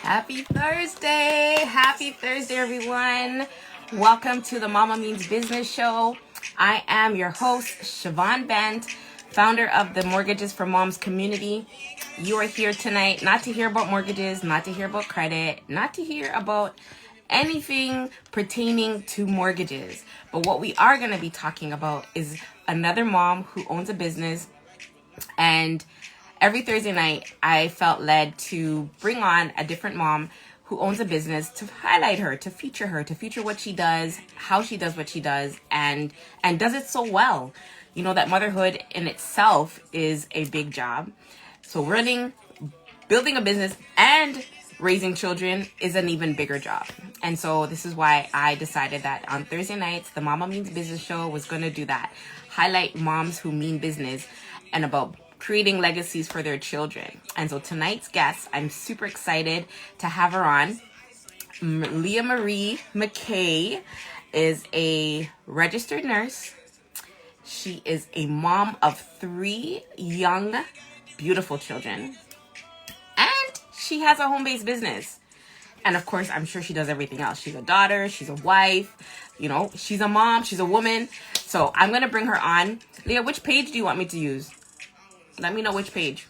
Happy Thursday! Happy Thursday, everyone. Welcome to the Mama Means Business Show. I am your host, Siobhan Bent, founder of the Mortgages for Moms community. You are here tonight not to hear about mortgages, not to hear about credit, not to hear about anything pertaining to mortgages. But what we are going to be talking about is another mom who owns a business. And every Thursday night, I felt led to bring on a different mom who owns a business to highlight her, to feature what she does, how she does what she does, and does it so well. You know that motherhood in itself is a big job. So building a business and raising children is an even bigger job. And so this is why I decided that on Thursday nights, the Mama Means Business Show was going to do that. Highlight moms who mean business and about creating legacies for their children. And so tonight's guest, I'm super excited to have her on. Leah-Marie McKay is a registered nurse. She is a mom of 3 young, beautiful children. And she has a home-based business. And of course, I'm sure she does everything else. She's a daughter, she's a wife, she's a mom, she's a woman. So I'm going to bring her on. Leah, which page do you want me to use? Let me know which page.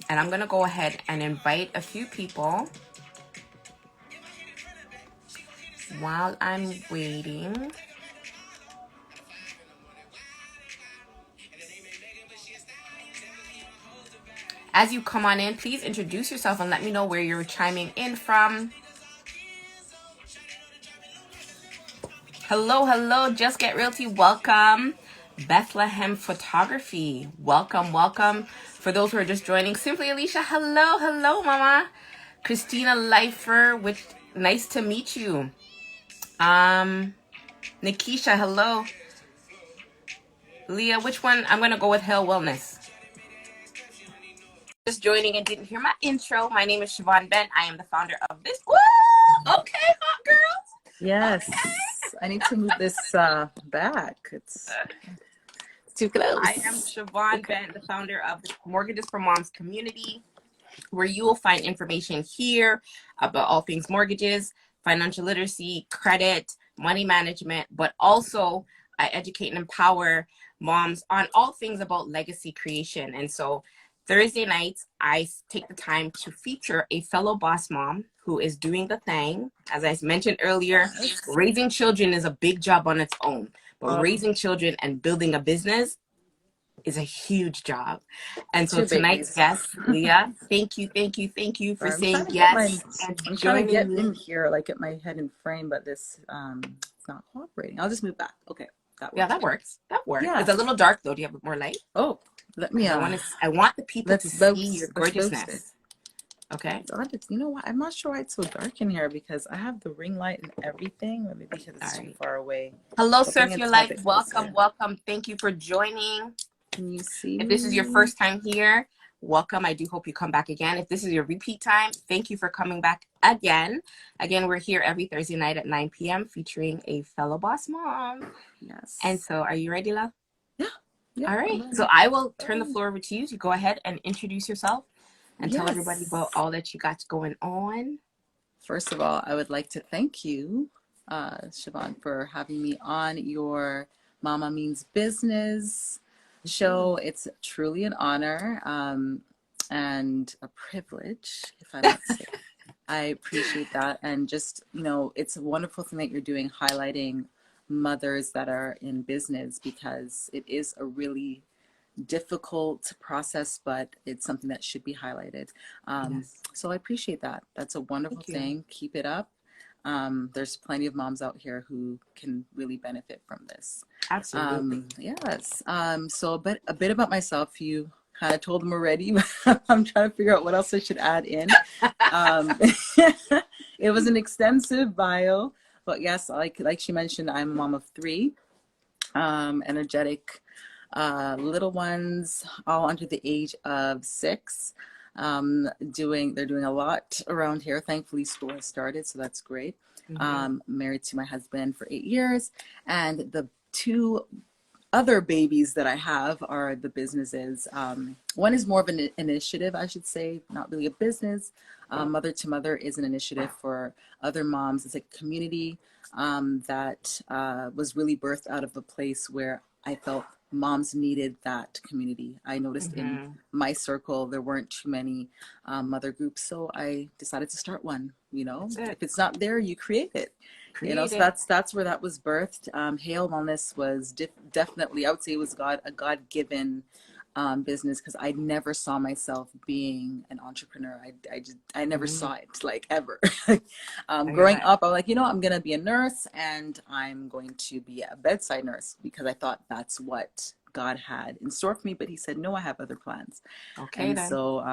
And I'm going to go ahead and invite a few people while I'm waiting. As you come on in, please introduce yourself and let me know where you're chiming in from. Hello, Just Get Realty, welcome. Bethlehem Photography, welcome. For those who are just joining, Simply Alicia, hello, mama. Christina Leifer, nice to meet you. Nikisha, hello. Leah, which one? I'm going to go with HAEL Wellness. Just joining and didn't hear my intro. My name is Siobhan Bent. I am the founder of this. Woo! Okay, hot girls. Yes. Okay. I need to move this back. It's too close. I am Siobhan Bent, the founder of the Mortgages for Moms community, where you will find information here about all things mortgages, financial literacy, credit, money management, but also I educate and empower moms on all things about legacy creation. And so Thursday nights, I take the time to feature a fellow boss mom who is doing the thing. As I mentioned earlier, raising children is a big job on its own, but raising children and building a business is a huge job. And so tonight's guest, Leah, thank you for saying yes. I'm trying to get in here, like get my head in frame, but this it's not cooperating. I'll just move back. Okay. That works. Yeah. It's a little dark though. Do you have more light? Oh, let me. I want the people to see your gorgeousness. Okay. You know what? I'm not sure why it's so dark in here because I have the ring light and everything. Maybe because it's too far away. Hello, Surf Your Life. Welcome. Thank you for joining. Can you see? If this is your first time here, welcome. I do hope you come back again. If this is your repeat time, thank you for coming back again. Again, we're here every Thursday night at 9 p.m. featuring a fellow boss mom. Yes. And so are you ready, love? Yeah. All right. So I will turn the floor over to you. So go ahead and introduce yourself and tell everybody about all that you got going on. First of all, I would like to thank you, Siobhan, for having me on your Mama Means Business show. It's truly an honor and a privilege, if I might say. I appreciate that. And just, it's a wonderful thing that you're doing, highlighting mothers that are in business, because it is a really difficult process, but it's something that should be highlighted. So I appreciate that. That's a wonderful thing. Keep it up. There's plenty of moms out here who can really benefit from this. Absolutely. Yes. So a bit about myself. You kind of told them already, but I'm trying to figure out what else I should add in. It was an extensive bio, but yes, like she mentioned, I'm a mom of 3, energetic little ones, all under the age of 6. They're doing a lot around here. Thankfully, school has started, so that's great. Married to my husband for 8 years, and the 2 other babies that I have are the businesses. One is more of an initiative, I should say, not really a business. Mother to Mother is an initiative for other moms. It's a community that was really birthed out of a place where I felt moms needed that community. I noticed in my circle there weren't too many mother groups, so I decided to start one. You know, if it's not there, you create it. You know, so that's where that was birthed. HAEL Wellness was definitely, I would say, it was a God-given business, because I never saw myself being an entrepreneur. I never saw it, like, ever. Growing up, I'm like, you know, I'm gonna be a nurse and I'm going to be a bedside nurse, because I thought that's what God had in store for me. But he said, no, I have other plans. Okay, and then. so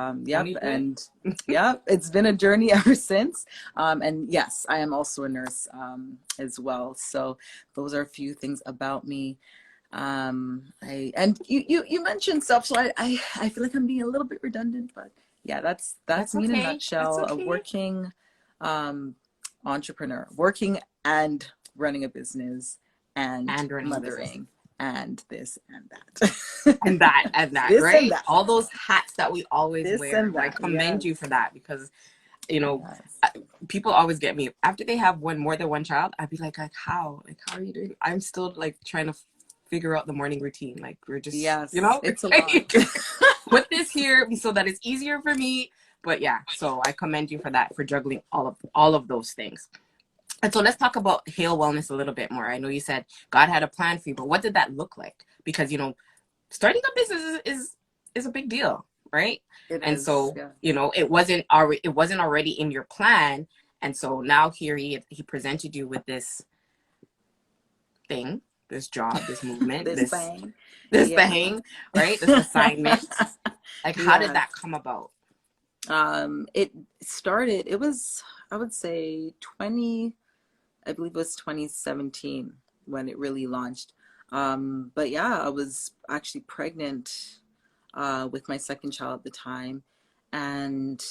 it's been a journey ever since. And yes, I am also a nurse as well. So those are a few things about me. You mentioned stuff, so I feel like I'm being a little bit redundant, but yeah, that's me in a nutshell. A working entrepreneur, working and running a business, and mothering, and this and that. and that, this right? And that. All those hats that we always This wear. and that, I commend you for that, because, you know, yes. People always get me after they have more than one child. I'd be like how are you doing? I'm still like trying to figure out the morning routine. Like, we're just, you know, it's a lot. Put this here so that it's easier for me. But yeah, so I commend you for that, for juggling all of those things. And so let's talk about HAEL Wellness a little bit more. I know you said God had a plan for you, but what did that look like? Because, you know, starting a business is a big deal, right? So, you know, it wasn't already in your plan. And so now here he presented you with this thing, this job, this movement, this thing, right? This assignment. Like, how did that come about? It started, it was, I would say I believe it was 2017 when it really launched. But yeah, I was actually pregnant with my second child at the time. And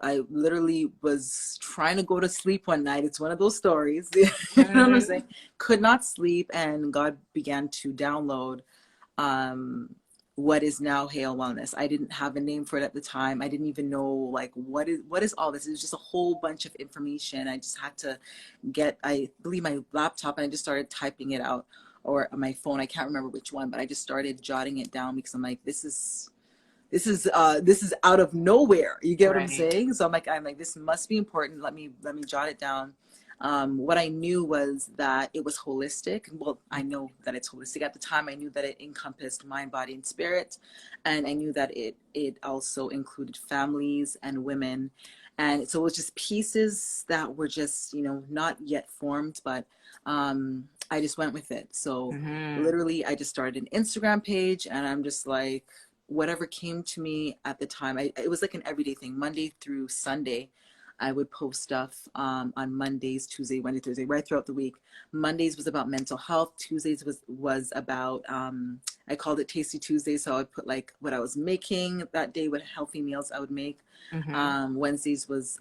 I literally was trying to go to sleep one night. It's one of those stories. You know what I'm saying? Could not sleep, and God began to download what is now HAEL Wellness. I didn't have a name for it at the time. I didn't even know, like, what is all this? It was just a whole bunch of information. I just had to get, I believe, my laptop, and I just started typing it out, or my phone. I can't remember which one, but I just started jotting it down, because I'm like, this is out of nowhere. You get what I'm saying? So I'm like, this must be important. Let me jot it down. What I knew was that it was holistic. Well, I know that it's holistic. At the time, I knew that it encompassed mind, body, and spirit. And I knew that it also included families and women. And so it was just pieces that were just, you know, not yet formed, but I just went with it. So literally, I just started an Instagram page, and I'm just like, whatever came to me at the time. It was like an everyday thing. Monday through Sunday, I would post stuff on Mondays, Tuesday, Wednesday, Thursday, right throughout the week. Mondays was about mental health. Tuesdays was about, I called it Tasty Tuesday. So I would put like what I was making that day, what healthy meals I would make. Wednesdays was,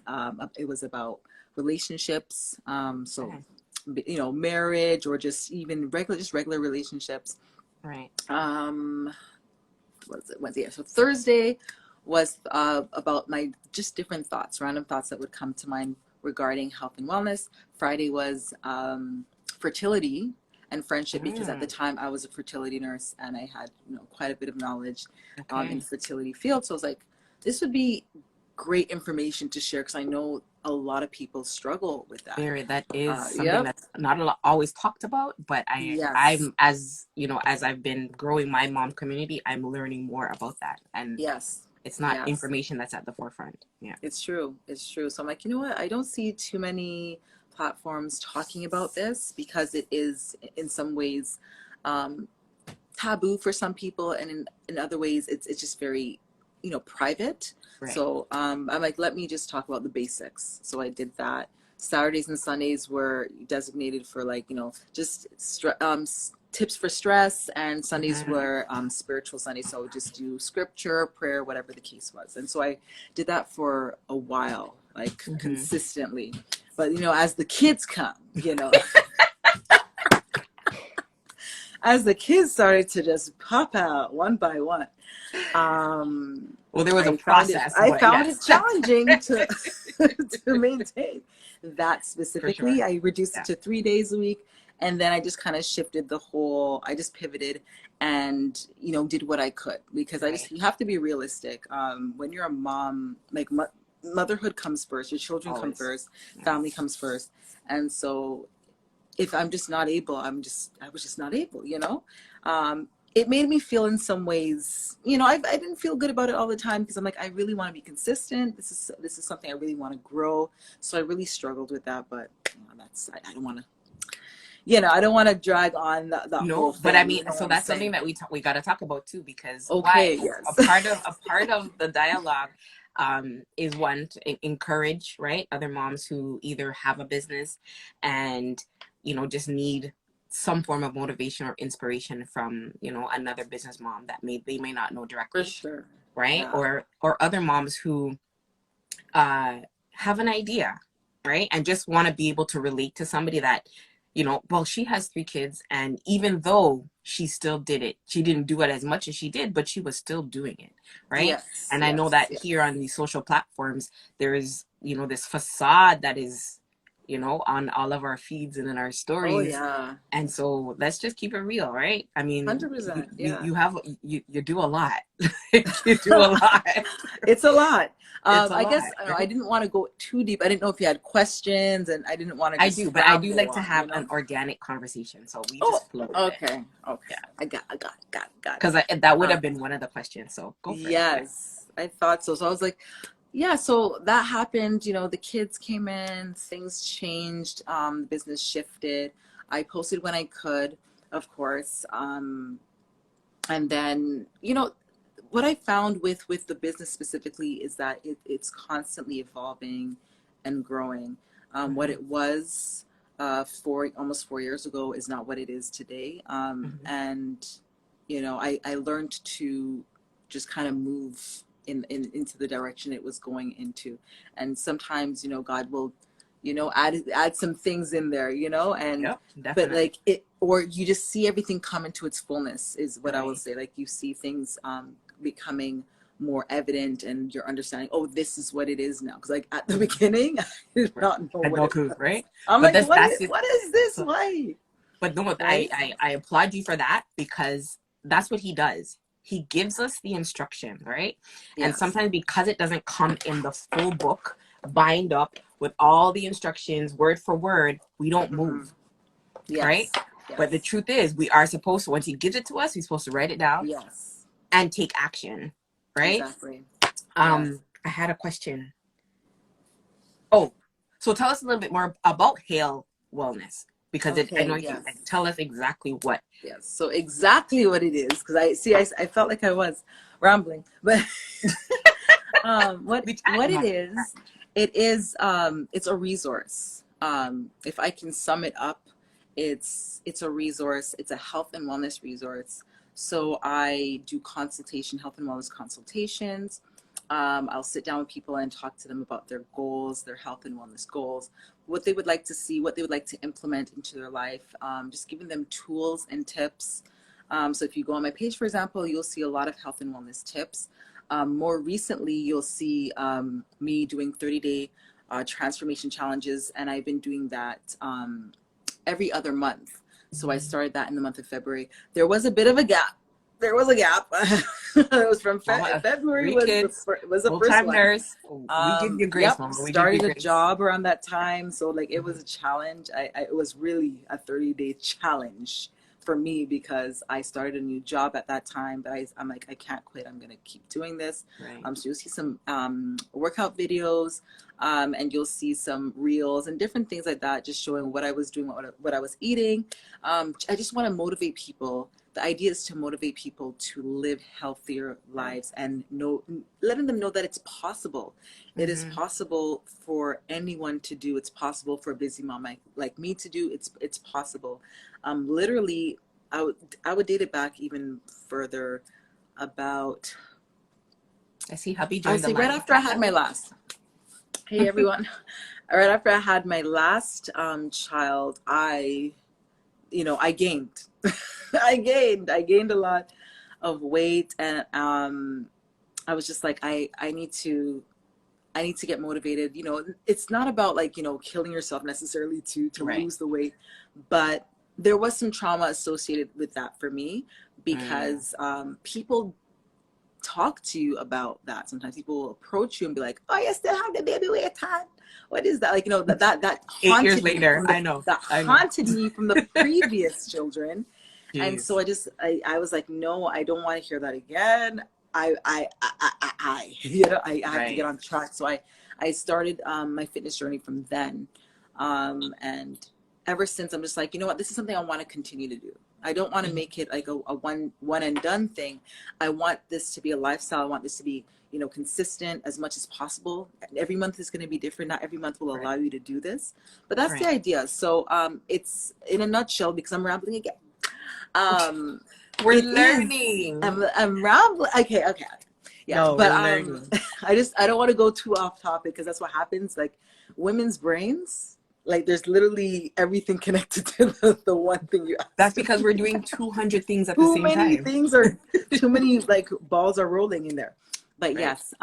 it was about relationships. You know, marriage, or just even regular relationships. Right. Was it Wednesday? So Thursday was about my just different thoughts, random thoughts that would come to mind regarding health and wellness. Friday was fertility and friendship, because at the time I was a fertility nurse, and I had, you know, quite a bit of knowledge in the fertility field. So I was like, this would be great information to share, because I know a lot of people struggle with that. That is something that's not always talked about, but I'm, as you know, as I've been growing my mom community, I'm learning more about that, and it's not information that's at the forefront. It's true. So I'm like, you know what, I don't see too many platforms talking about this, because it is in some ways taboo for some people, and in other ways it's just very, you know, private. So I'm like, let me just talk about the basics. So I did that. Saturdays and Sundays were designated for, like, you know, just tips for stress, and Sundays were spiritual Sundays. So I would just do scripture, prayer, whatever the case was. And so I did that for a while, like consistently. But, you know, as the kids come, you know, as the kids started to just pop out one by one, Well, there was a process, I but found it yes. challenging to to maintain that For specifically. sure. I reduced it Yeah. to 3 days a week, and then I just kind of shifted the whole. I just pivoted and did what I could, because Right. you have to be realistic. When you're a mom, like motherhood comes first, your children come Always. first, Yeah. family comes first, and so if I'm just not able, I was just not able, it made me feel in some ways, I didn't feel good about it all the time, because I'm like, I really want to be consistent. This is something I really want to grow. So I really struggled with that, but I don't want to, I don't want to drag on the whole No, thing. but I mean, You know what so I'm that's saying? something that we got to talk about too, because why Okay, a yes. part of the dialogue is one to encourage, right, other moms who either have a business and just need some form of motivation or inspiration from another business mom that they may not know For directly, sure. right, Yeah. or other moms who have an idea, right, and just want to be able to relate to somebody that well, she has 3 kids, and even though she still did it, she didn't do it as much as she did, but she was still doing it, right? Yes, And I know yes, that yes. here on these social platforms, there is this facade that is on all of our feeds and in our Oh, stories. yeah. And so let's just keep it real, right? I mean, 100%. Yeah. you do a lot. You do a lot. It's a lot. It's a I lot, guess I right? didn't want to go too deep. I didn't know if you had questions, and I didn't want to I just do, but I do ramble like to on, have an organic conversation, so we Oh, just flow with it. okay. Okay. Yeah, I got it. because that would Um, have been one of the questions. So go for it. Yeah. yes, I thought so. So I was like, yeah, so that happened. The kids came in, things changed, the business shifted. I posted when I could, of course. And then, what I found with the business specifically is that it's constantly evolving and growing. What Mhm, it was almost 4 years ago is not what it is today. mhm. And I learned to just kind of move into the direction it was going into. And sometimes God will add some things in there, and Yep, but definitely. like it, or you just see everything come into its fullness, is what I will Right. say. Like, you see things becoming more evident, and you're understanding, oh, this is what it is now. Because like at the Mhm. beginning, I did Right. not know Had what no it clue, was. right? I'm But like, that's that's it. what is this? So, Why? but no, Right? I applaud you for that, because that's what he does. He gives us the instruction, right? And Yes. sometimes because it doesn't come in the full book, bind up with all the instructions, word for word, we don't Hmm. move, right? Yes. But the Yes. truth is, we are supposed to, once he gives it to us, we're supposed to write it down Yes. and take action, right? Exactly. Yes. I had a question. Oh, so tell us a little bit more about HAEL Wellness, because I know Okay. you Yes. tell us exactly what. Yes. So exactly what it is, because I felt like I was rambling, but We what chatting on it is, it's a resource. If I can sum it up, it's a resource. It's a health and wellness resource. So I do health and wellness consultations. I'll sit down with people and talk to them about their goals, their health and wellness goals, what they would like to see, what they would like to implement into their life, just giving them tools and tips. So if you go on my page, for example, you'll see a lot of health and wellness tips. More recently, you'll see me doing 30-day transformation challenges, and I've been doing that every other month. So I started that in the month of February. There was a bit of a gap. There was a gap. It was from Mama, February 3 kids, was the first full-time one. nurse. We give you grace, Yep, Mama. We give you started a grace. job around that time, so like it was Mhm. a challenge. It was really a 30-day challenge for me, because I started a new job at that time. But I'm like, I can't quit. I'm gonna keep doing this. Right. So you'll see some workout videos, and you'll see some reels and different things like that, just showing what I was doing, what I was eating. I just want to motivate people. The idea is to motivate people to live healthier lives, and letting them know that it's possible. It is Mm-hmm. possible for anyone to do. It's possible for a busy mom like me to do. It's possible. Literally, I would date it back even further. About, I see hubby I would joined the say, right line. after I had my last. Hey everyone. Right after I had my last child, I gained. I gained a lot of weight, and I was just like, I need to get motivated. You know, it's not about like, you know, killing yourself necessarily to Right. lose the weight, but there was some trauma associated with that for me because people talk to you about that. Sometimes people will approach you and be like, "Oh, you still have the baby weight on? What is that?" Like, you know, that 8 years haunted me later, from I know. the previous children. And so Jeez. I was like, no, I don't want to hear that again. You know, I have to get Right. on track. So I started my fitness journey from then. And ever since, I'm just like, you know what, this is something I want to continue to do. I don't want to make it like a one and done thing. I want this to be a lifestyle. I want this to be, you know, consistent as much as possible. Every month is going to be different. Not every month will Right. allow you to do this, but that's the Right. idea. So it's in a nutshell, because I'm rambling again. Um, We're it is. learning. I'm rambling. Okay. Yeah, No, but we're learning. I don't want to go too off topic, because that's what happens. Like, women's brains, like there's literally everything connected to the one thing you That's asked because me. we're doing 200 things at the Too same many time. things are too many, like balls are rolling in there. But Right. yes,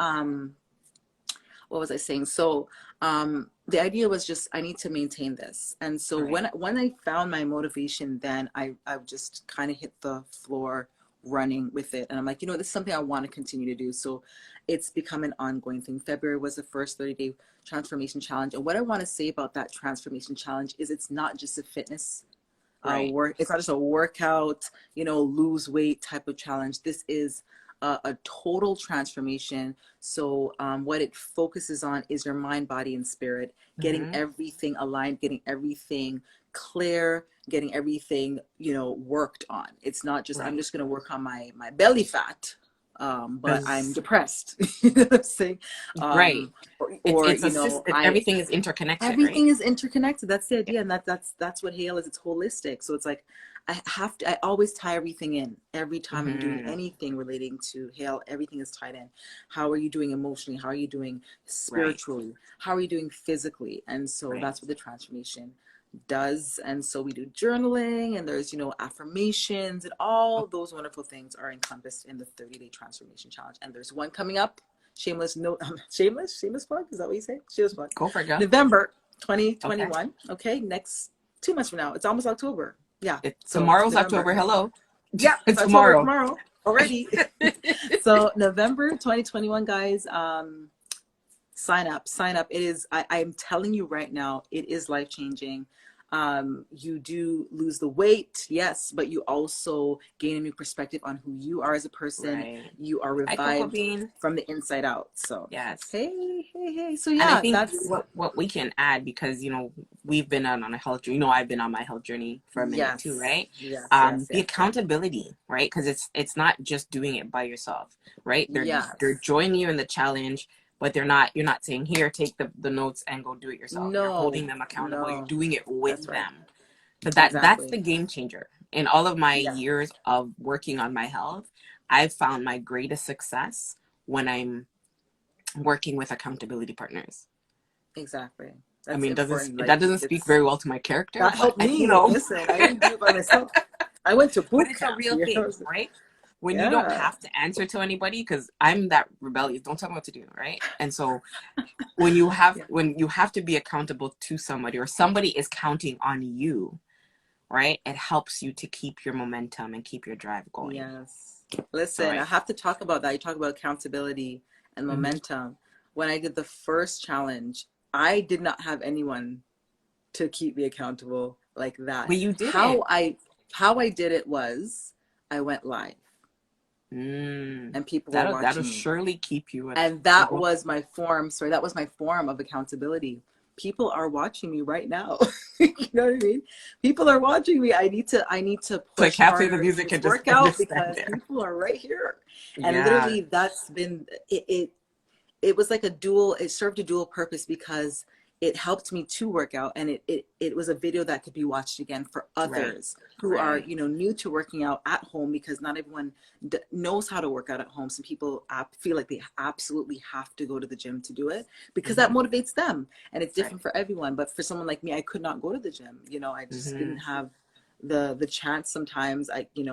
what was I saying? So the idea was just, I need to maintain this. And so Right. when I found my motivation, then I just kind of hit the floor running with it. And I'm like, you know, this is something I want to continue to do. So it's become an ongoing thing. February was the first 30-day transformation challenge. And what I want to say about that transformation challenge is, it's not just a fitness Right. work. It's not just a workout, you know, lose weight type of challenge. This is a total transformation. So what it focuses on is your mind, body, and spirit, getting Mm-hmm. everything aligned, getting everything clear, getting everything, you know, worked on. It's not just, I'm Right. just going to work on my belly fat, but I'm Because depressed. You know what I'm saying? right. Or It's a you know, system. Everything is interconnected, right? everything is interconnected. That's the Yeah. idea. And that's what HAEL is. It's holistic. So it's like, I always tie everything in. Every time I'm doing Mm-hmm. anything relating to HAEL, everything is tied in. How are you doing emotionally? How are you doing Right. spiritually? How are you doing physically? And so Right. that's what the transformation does. And so we do journaling, and there's, you know, affirmations, and all those wonderful things are encompassed in the 30-day transformation challenge. And there's one coming up. Shameless no shameless plug, is that what you say? Shameless plug. Go for it, girl. November Okay. 2021. Okay, next 2 months from now. It's almost October. Yeah. So Tomorrow's November. October. Hello. Yeah, it's October Tomorrow. tomorrow already. So November 2021, guys. Sign up. It is, I'm telling you right now, it is life changing. You do lose the weight, yes, but you also gain a new perspective on who you are as a person. Right. You are Hi, Coco revived Bean. from the inside out. So Yes. hey. So And I yeah, think that's, what we can add, because we've been on a health journey. I've been on my health journey for a minute too, yes, right? yes, The yes, yes, accountability, right? Because it's not just doing it by yourself, right? They're yes. joining you in the challenge, but you're not saying, here, take the notes and go do it yourself. You're holding No, them accountable. You're no, doing it with that's right. them. But that's Exactly. the game changer. In all of my Yeah, years of working on my health, I've found my greatest success when I'm working with accountability partners. exactly. I That's mean, important. Like, that doesn't speak it's, very well to my character, that but helped me. Listen, I didn't do it by myself. I went to but boot it's a camp. real You know what thing, I'm saying? right? When you don't Yeah. have to answer to anybody, because I'm that rebellious, don't tell me what to do, right? And so when you have Yeah. when you have to be accountable to somebody, or somebody is counting on you, right? It helps you to keep your momentum and keep your drive going. Yes. So Listen, I right. have to talk about that. You talk about accountability and Mm-hmm. momentum. When I did the first challenge, I did not have anyone to keep me accountable like that. But you did it. How I did it was, I went live Mm. and people were That'll watching me. surely keep you And that well, was my form. Sorry, that was my form of accountability. People are watching me right now. You know what I mean? People are watching me. I need to to push capture the harder in music this and just workout stand because there. people are right here. And Yeah. literally that's been it was like it served a dual purpose, because it helped me to work out, and it was a video that could be watched again for Right. others who are, Right. you know, new to working out at home, because not everyone knows how to work out at home. Some people feel like they absolutely have to go to the gym to do it, because that Mm-hmm. motivates them, and it's Right. different for everyone. But for someone like me, I could not go to the gym. You know, I just didn't Mm-hmm. have the chance sometimes,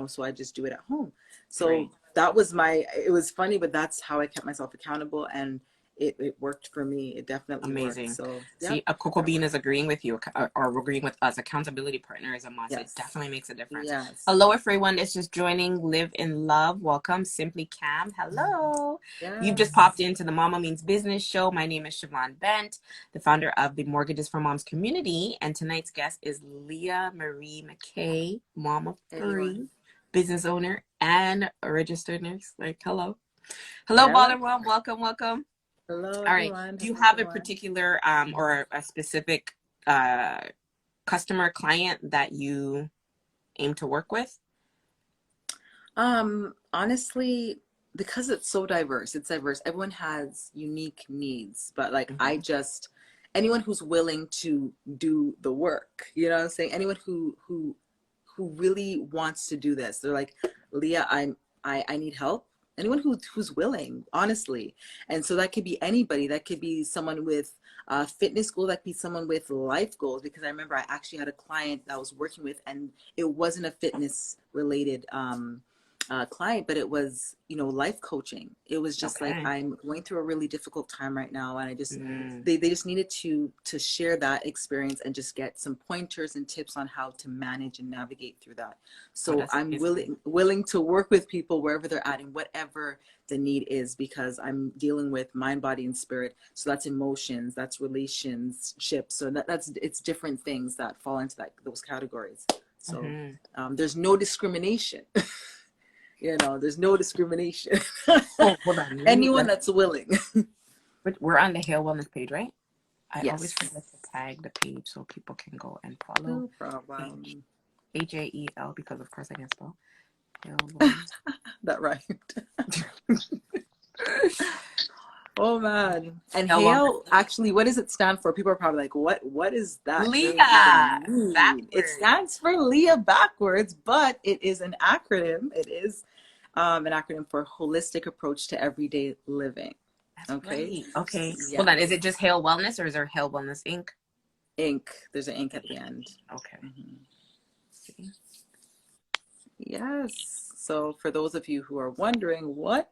so I just do it at home. So Right. that was it was funny, but that's how I kept myself accountable, and it worked for me. It definitely worked. Amazing. So yeah, See, a Coco that Bean worked. is agreeing with you, or agreeing with us. Accountability partner is a must. It Yes. definitely makes a difference. Yes. Hello, everyone that's just joining. Live in Love. Welcome. Simply Cam. Hello. You've just Yes. popped into the Mama Means Business show. My name is Siobhan Bent, the founder of the Mortgages for Moms community. And tonight's guest is Leah-Marie McKay, mom of Everyone. 3, business owner, and a registered nurse. Like, hello. Hello, Hello. Baller Mom. Welcome, welcome. Hello, All right. everyone. Do you Hello, have a Siobhan. particular or a specific customer client that you aim to work with? Honestly, because it's so diverse, it's diverse. Everyone has unique needs, but like Mm-hmm. anyone who's willing to do the work, you know what I'm saying? Anyone who really wants to do this. They're like, Leah, I need help. Anyone who's willing, honestly. And so that could be anybody. That could be someone with a fitness goal. That could be someone with life goals. Because I remember I actually had a client that I was working with, and it wasn't a fitness related client, but it was, life coaching. It was just like, Okay. I'm going through a really difficult time right now, and I just Mm. they just needed to share that experience and just get some pointers and tips on how to manage and navigate through that. Oh, So that's I'm amazing. willing to work with people wherever they're at and whatever the need is, because I'm dealing with mind, body, and spirit. So that's emotions, that's relationships. So it's different things that fall into those categories. So Mm-hmm. there's no discrimination. There's no discrimination. Oh, hold on. Anyone that's willing. We're on the HAEL Wellness page, right? I always Yes. forget to tag the page so people can go and follow No problem. HAEL, because of course I can spell HAEL Wellness. That right. Oh man. And HAEL Wellness. HAEL, actually, what does it stand for? People are probably like, what does that really Leah even mean? It backwards. stands for Leah backwards, but it is an acronym. It is an acronym for Holistic Approach to Everyday Living. That's Okay. right. Okay. Hold on. Is Yes. it just HAEL Wellness or is there HAEL Wellness Inc? Ink. There's an ink at the end. Okay. Mhm. See? Yes. So for those of you who are wondering, what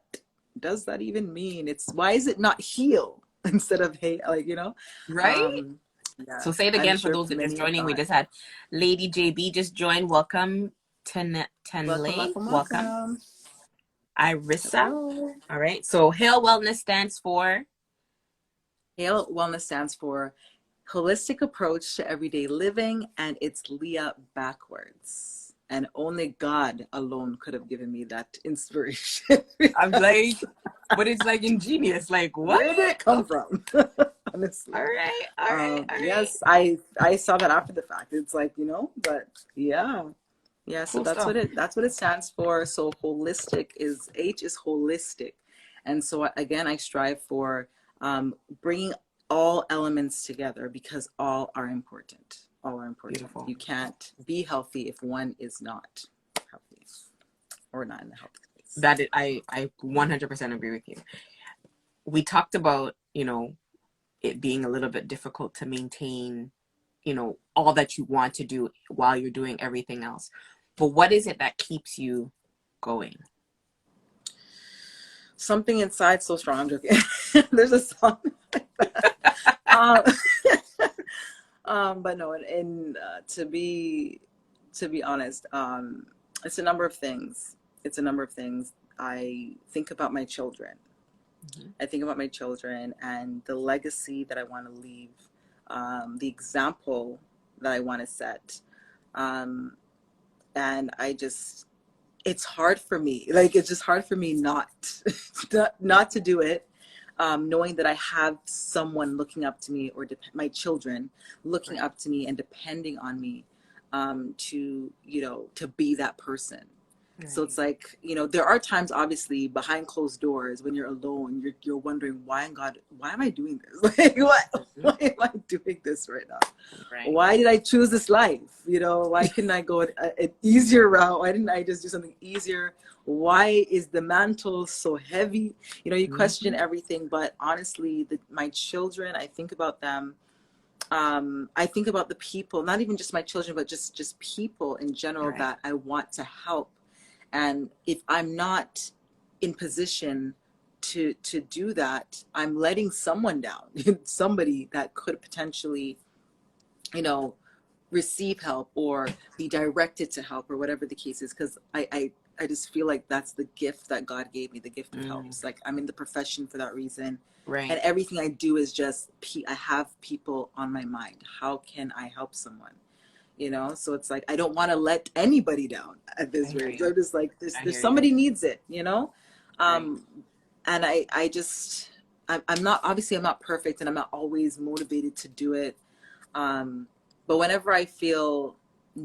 does that even mean? Why is it not heal instead of hey, Right? Um, So yes, say it I'm again for sure those that just many have joining. We thought. just had Lady JB just joined. Welcome, Welcome, Tenley. welcome, Welcome. welcome. Irissa. Hello. All right. So HAEL Wellness stands for HAEL Wellness stands for Holistic Approach to Everyday Living, and it's Leah backwards. And only God alone could have given me that inspiration. I'm like, Because but it's like ingenious. Like what? where did it come from? Honestly. All right. All right. All right. Yes, I saw that after the fact. It's like, but yeah. Yeah, so Cool stuff. that's what it stands for. So holistic is H is holistic. And so again, I strive for bringing all elements together, because all are important. All are important. Beautiful. You can't be healthy if one is not healthy or not in the healthy space. That is, I 100% agree with you. We talked about, it being a little bit difficult to maintain, all that you want to do while you're doing everything else. But what is it that keeps you going? Something inside so strong. I'm joking. There's a song like that. Um, but no, and to be honest, it's a number of things. It's a number of things. I think about my children. Mm-hmm. I think about my children and the legacy that I want to leave, the example that I want to set, and it's hard for me. Like, it's just hard for me not not to do it, knowing that I have someone looking up to me, or my children looking Right. up to me and depending on me, to be that person. So Right. it's like, there are times, obviously, behind closed doors, when you're alone, you're wondering, why in God, why am I doing this? Like, why am I doing this right now? Right. Why did I choose this life? Why couldn't I go an easier route? Why didn't I just do something easier? Why is the mantle so heavy? You question Mm-hmm. everything. But honestly, my children, I think about them I think about the people, not even just my children, but just people in general Right. that I want to help. And if I'm not in position to do that, I'm letting someone down, somebody that could potentially, you know, receive help or be directed to help or whatever the case is. Because I just feel like that's the gift that God gave me, the gift of helps. Like I'm in the profession for that reason. Right. And everything I do is just, I have people on my mind. How can I help someone? You know, so it's like I don't want to let anybody down at I this hear rate. you. I'm just like, I there's hear you. somebody needs it, you know. Right. And I just I'm not, obviously I'm not perfect and I'm not always motivated to do it. But whenever I feel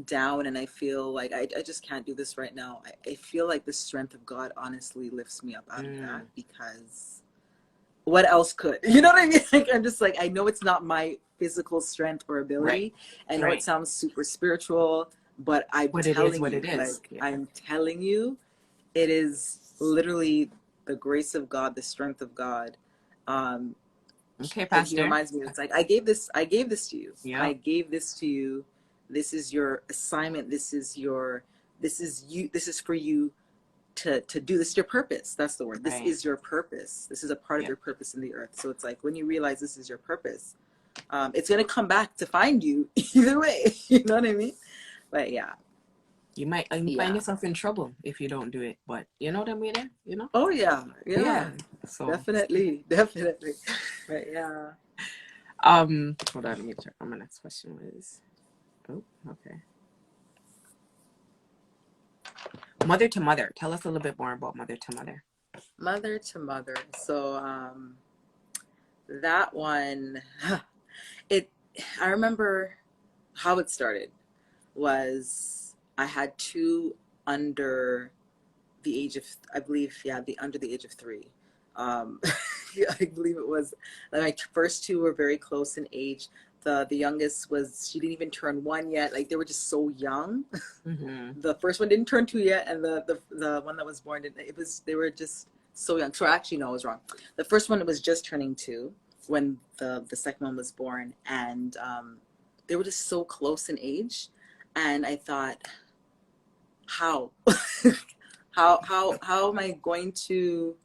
down and I feel like I just can't do this right now, I feel like the strength of God honestly lifts me up out of that, because what else could, you know what I mean? Like, I'm just like, I know it's not my physical strength or Right. ability. I know it Right. sounds super spiritual, but I'm What it is, telling what it you, is. like, Yeah. I'm telling you, it is literally the grace of God, the strength of God. Um, Okay, and he Pastor. reminds me, it's like, I gave this to you. I Yep. gave this to you. This is your assignment. This is you. This is for you to do. This is your purpose. That's the word. This Right. is your purpose. This is a part of Yep. your purpose in the earth. So it's like, when you realize this is your purpose, it's going to come back to find you either way. You know what I mean? But yeah. You might find Yeah. yourself in trouble if you don't do it, but you know what I mean? You know? Oh yeah. Yeah. Yeah. So, Definitely. Definitely. But yeah. hold on, let me check. My next question was, oh, okay. Mother to mother. Tell us a little bit more about mother to mother. Mother to mother. So that one, it, I remember how it started was I had two under the age of, I believe, yeah, under the age of 3. Yeah, I believe it was, like, my first two were very close in age. The youngest was, she didn't even turn 1 yet. Like, they were just so young. Mm-hmm. The first one didn't turn 2 yet, and the one that was born, they were just so young. So actually, no, I was wrong. The first one was just turning 2 when the second one was born, and they were just so close in age. And I thought, how how am I going to,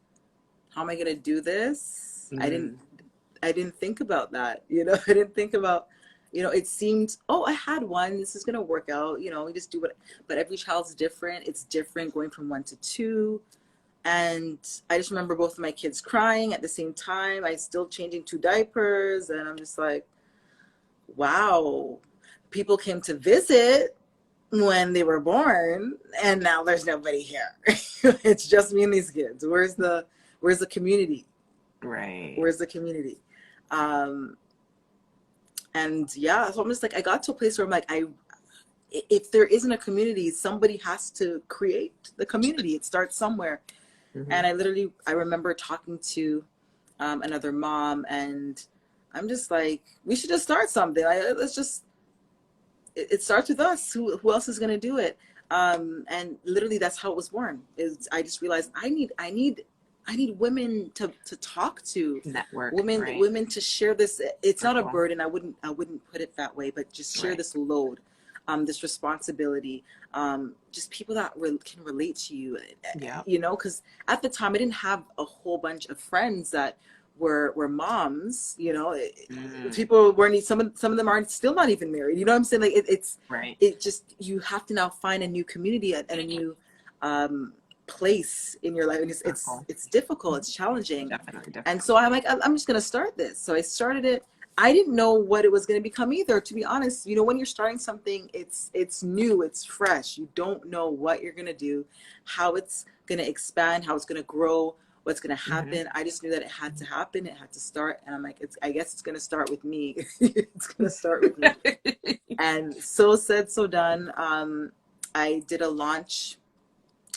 how am I going to do this? I didn't think about that, you know. I didn't think about, you know, it seemed, oh, I had one, this is going to work out, you know, we just do what, but every child's different. It's different going from 1 to 2. And I just remember both of my kids crying at the same time. I still changing 2 diapers, and I'm just like, wow, people came to visit when they were born, and now there's nobody here. It's just me and these kids. Where's the community? Right. Where's the community? Um, and yeah, so I'm just like, I got to a place where I'm like, if there isn't a community, somebody has to create the community. It starts somewhere. Mm-hmm. And I remember talking to another mom, and I'm just like, we should just start something. Let's just, it starts with us. Who else is going to do it? And literally that's how it was born. I just realized I need women to talk to, Network. women, Right. women to share this. It's not a Circle. burden. I wouldn't put it that way, but just share Right. this load, this responsibility, just people that can relate to you, Yeah. you know, because at the time I didn't have a whole bunch of friends that were moms, you know. People weren't, some of them aren't, still not even married, you know what I'm saying? Like Right. it just, you have to now find a new community and a new place in your life, and it's difficult, it's challenging. Definitely. And so I'm like, I'm just gonna start this. So I started it. I didn't know what it was going to become either, to be honest. You know, when you're starting something, it's new, it's fresh. You don't know what you're going to do, how it's going to expand, how it's going to grow, what's going to happen. I just knew that it had to happen. It had to start. And I'm like, I guess it's going to start with me. It's going to start with me. And so said, so done. I did a launch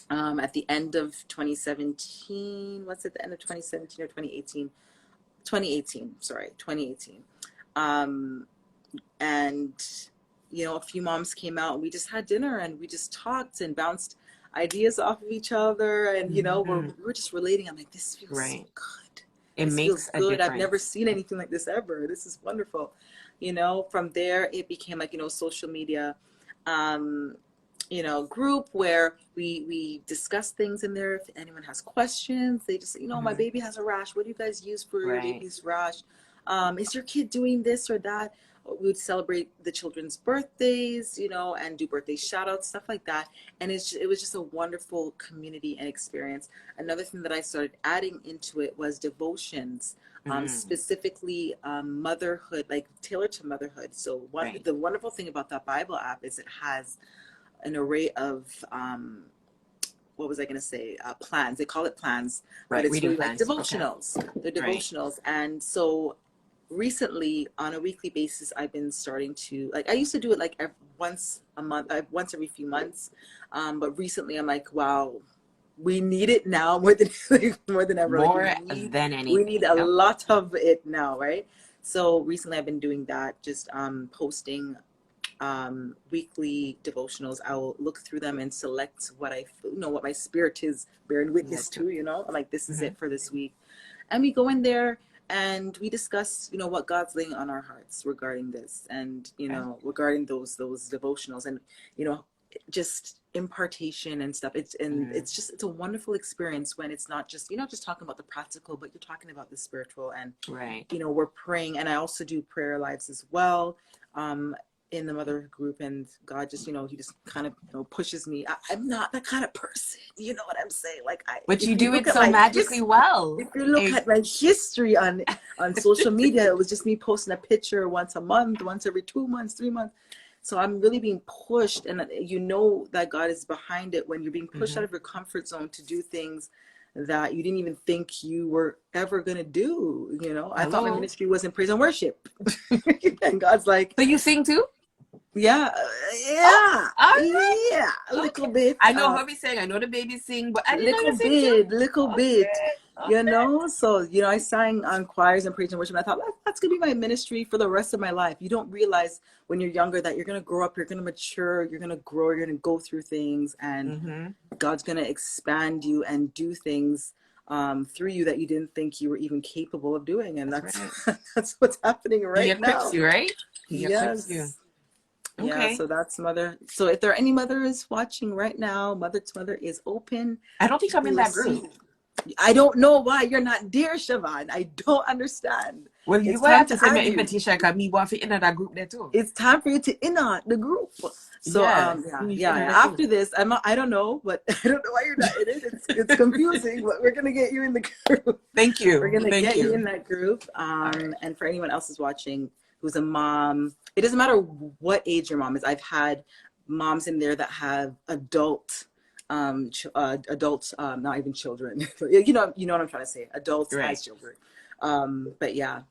at the end of 2017. What's it, the end of 2017 or 2018? 2018, sorry, 2018. And, you know, a few moms came out and we just had dinner and we just talked and bounced ideas off of each other. And, you know, we're just relating. I'm like, this feels so good. It This feels makes a good. I've never difference. seen anything like this ever. This is wonderful. From there, it became like, social media, um, group where we discuss things in there. If anyone has questions, they just say, my Hmm. baby has a rash. What do you guys use for your Right. baby's rash? Is your kid doing this or that? We would celebrate the children's birthdays, and do birthday shout outs, stuff like that. And it was just a wonderful community and experience. Another thing that I started adding into it was devotions, Mm. specifically motherhood, like tailored to motherhood. So Right. the wonderful thing about that Bible app is it has an array of what was I going to say? Plans. They call it plans, but Right. it's Reading really like plans. Okay. devotionals. They're Right. devotionals. And so recently, on a weekly basis, I've been starting to, like, I used to do it like once a month, once every few months. But recently I'm like, wow, we need it now more than more than ever. Like More than we need anything. a Yep. lot of it now, right? So recently I've been doing that, just posting weekly devotionals. I'll look through them and select what what my spirit is bearing Led witness to. to. I'm like, this is Hmm. it for this week, and we go in there and we discuss, what God's laying on our hearts regarding this, and Okay. regarding those devotionals, and you know, just impartation and stuff. Mm. It's a wonderful experience when it's not just just talking about the practical, but you're talking about the spiritual, and Right. we're praying, and I also do prayer lives as well. Um, in the mother group, and God just he just kind of pushes me. I'm not that kind of person, you know what I'm saying? Like, But you if you do look it at so my magically well. if you look Like, at my history on social media, it was just me posting a picture once a month, once every 2 months, 3 months. So I'm really being pushed, and that God is behind it when you're being pushed out mhm. of your comfort zone to do things that you didn't even think you were ever going to do. I thought my Hello. ministry was in praise and worship. And God's like, So you sing too? yeah, Oh, yeah, all right. yeah, a little Okay. bit, I know hubby sang. I know the baby sing, but I didn't know you little sing too. bit, little bit, Okay. Okay. So, I sang on choirs and praise and worship. And I thought that's going to be my ministry for the rest of my life. You don't realize when you're younger that you're going to grow up, you're going to mature, you're going to grow, you're going to go through things, and Mm-hmm. God's going to expand you and do things through you that you didn't think you were even capable of doing. And That's that's right. that's what's happening He right equips now. you, right? He equips you. Yes. Yeah, Okay. so that's mother. So if there are any mothers watching right now, Mother to Mother is open I don't think I'm to in that group. receive. I don't know why you're not there, Siobhan. I don't understand. Well, you It's might have time to to send me add an you. invitation because me want to fit in that group there too. It's time for you to enter the group. So Yes. yeah, Me fit yeah, in yeah. that group. After this, I don't know, but I don't know why you're not in it. It's confusing, but we're gonna get you in the group. Thank We're you. gonna Thank get you you. in that group. All right. And for anyone else who's watching who's a mom, it doesn't matter what age your mom is. I've had moms in there that have adults, not even children. You know what I'm trying to say. Adults Right. as children. But yeah,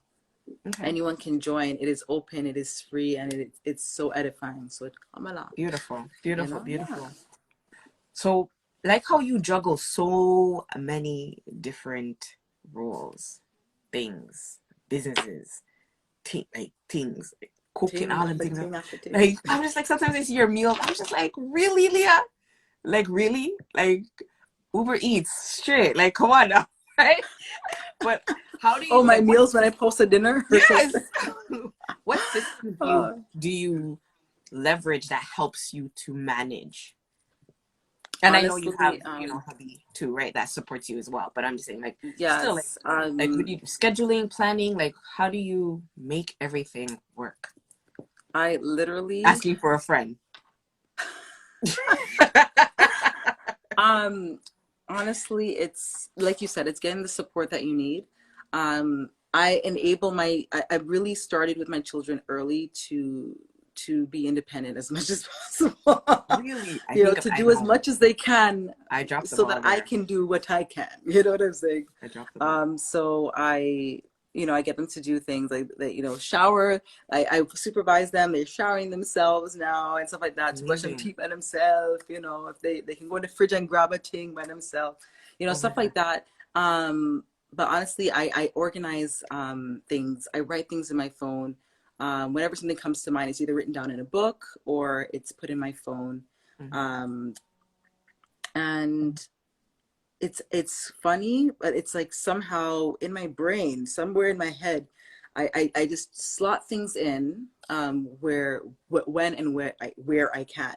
Okay. anyone can join. It is open, it is free, and it's so edifying. So come along, Beautiful. Beautiful. yeah. Beautiful. So, like how you juggle so many different roles, things, businesses, things, cooking, Ting all them after things. ting after ting. Like, I'm just like, sometimes it's your meal. I'm just like, really, Leah? Like, really? Like, Uber Eats, straight. Like, come on now, right? But how do Oh, you, my like, what, meals when I post a dinner or yes. something. What systems Uh, do you leverage that helps you to manage? And I know you have, honestly, hubby too, right? That supports you as well. But I'm just saying, like, still, yes. like, would you scheduling, planning, like, how do you make everything work? I literally, Asking for a friend. um, honestly, it's like you said, it's getting the support that you need. I really started with my children early to be independent as much as possible. Really, I think To I do as know. much as they can I dropped the so that ball I there. can do what I can. You know what I'm saying? I dropped the ball. So I get them to do things like that, shower. I supervise them. They're showering themselves now and stuff like that, to brush their Amazing. teeth by themselves. If they can go in the fridge and grab a thing by themselves, Oh my stuff God. like that. But honestly, I organize things. I write things in my phone. Whenever something comes to mind, it's either written down in a book or it's put in my phone. Mm-hmm. Um, and it's funny, but it's like somehow in my brain, somewhere in my head, I just slot things in when and where I can.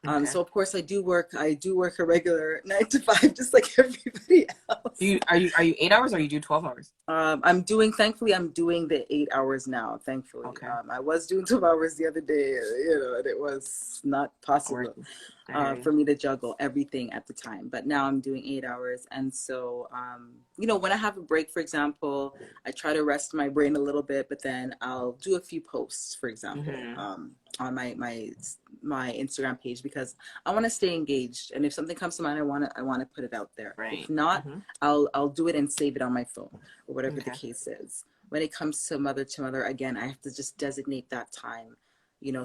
Okay. So of course I do work a regular 9 to 5 just like everybody else. Are you 8 hours or you do 12 hours? Thankfully, I'm doing the 8 hours now, thankfully. Okay. I was doing 12 hours the other day, and it was not possible Working. I hear you. for me to juggle everything at the time. But now I'm doing 8 hours. And so, when I have a break, for example, I try to rest my brain a little bit, but then I'll do a few posts, for example, Mm-hmm. on my Instagram page, because I want to stay engaged. And if something comes to mind, I want to put it out there. If Right. not, Mm-hmm. I'll do it and save it on my phone or whatever the Okay. case is. When it comes to mother, again, I have to just designate that time.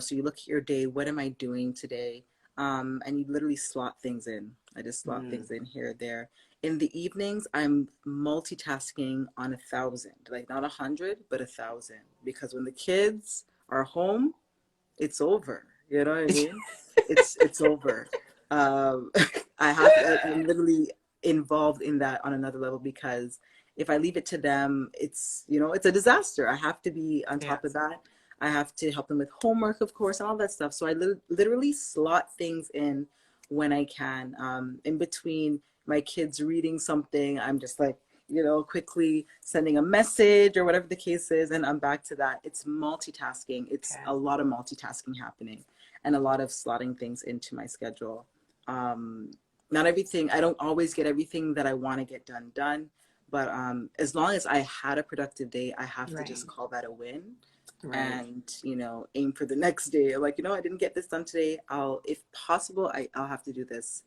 So you look at your day, what am I doing today? And you literally slot things in. I just slot Mm. things in here, there. In the evenings, I'm multitasking on 1,000, like not 100, but 1,000. Because when the kids are home, it's over. You know what I mean? It's over. Um, I'm literally involved in that on another level, because if I leave it to them, it's a disaster. I have to be on top of Yes. that. I have to help them with homework, of course, and all that stuff. So I literally slot things in when I can. In between my kids reading something, I'm just like, quickly sending a message or whatever the case is, and I'm back to that. It's multitasking. It's Okay. a lot of multitasking happening, and a lot of slotting things into my schedule. Um, Not everything, I don't always get everything that I want to get done, but as long as I had a productive day, I have to just Right. call that a win. Right. And aim for the next day. Like, I didn't get this done today. If possible, I'll have to do this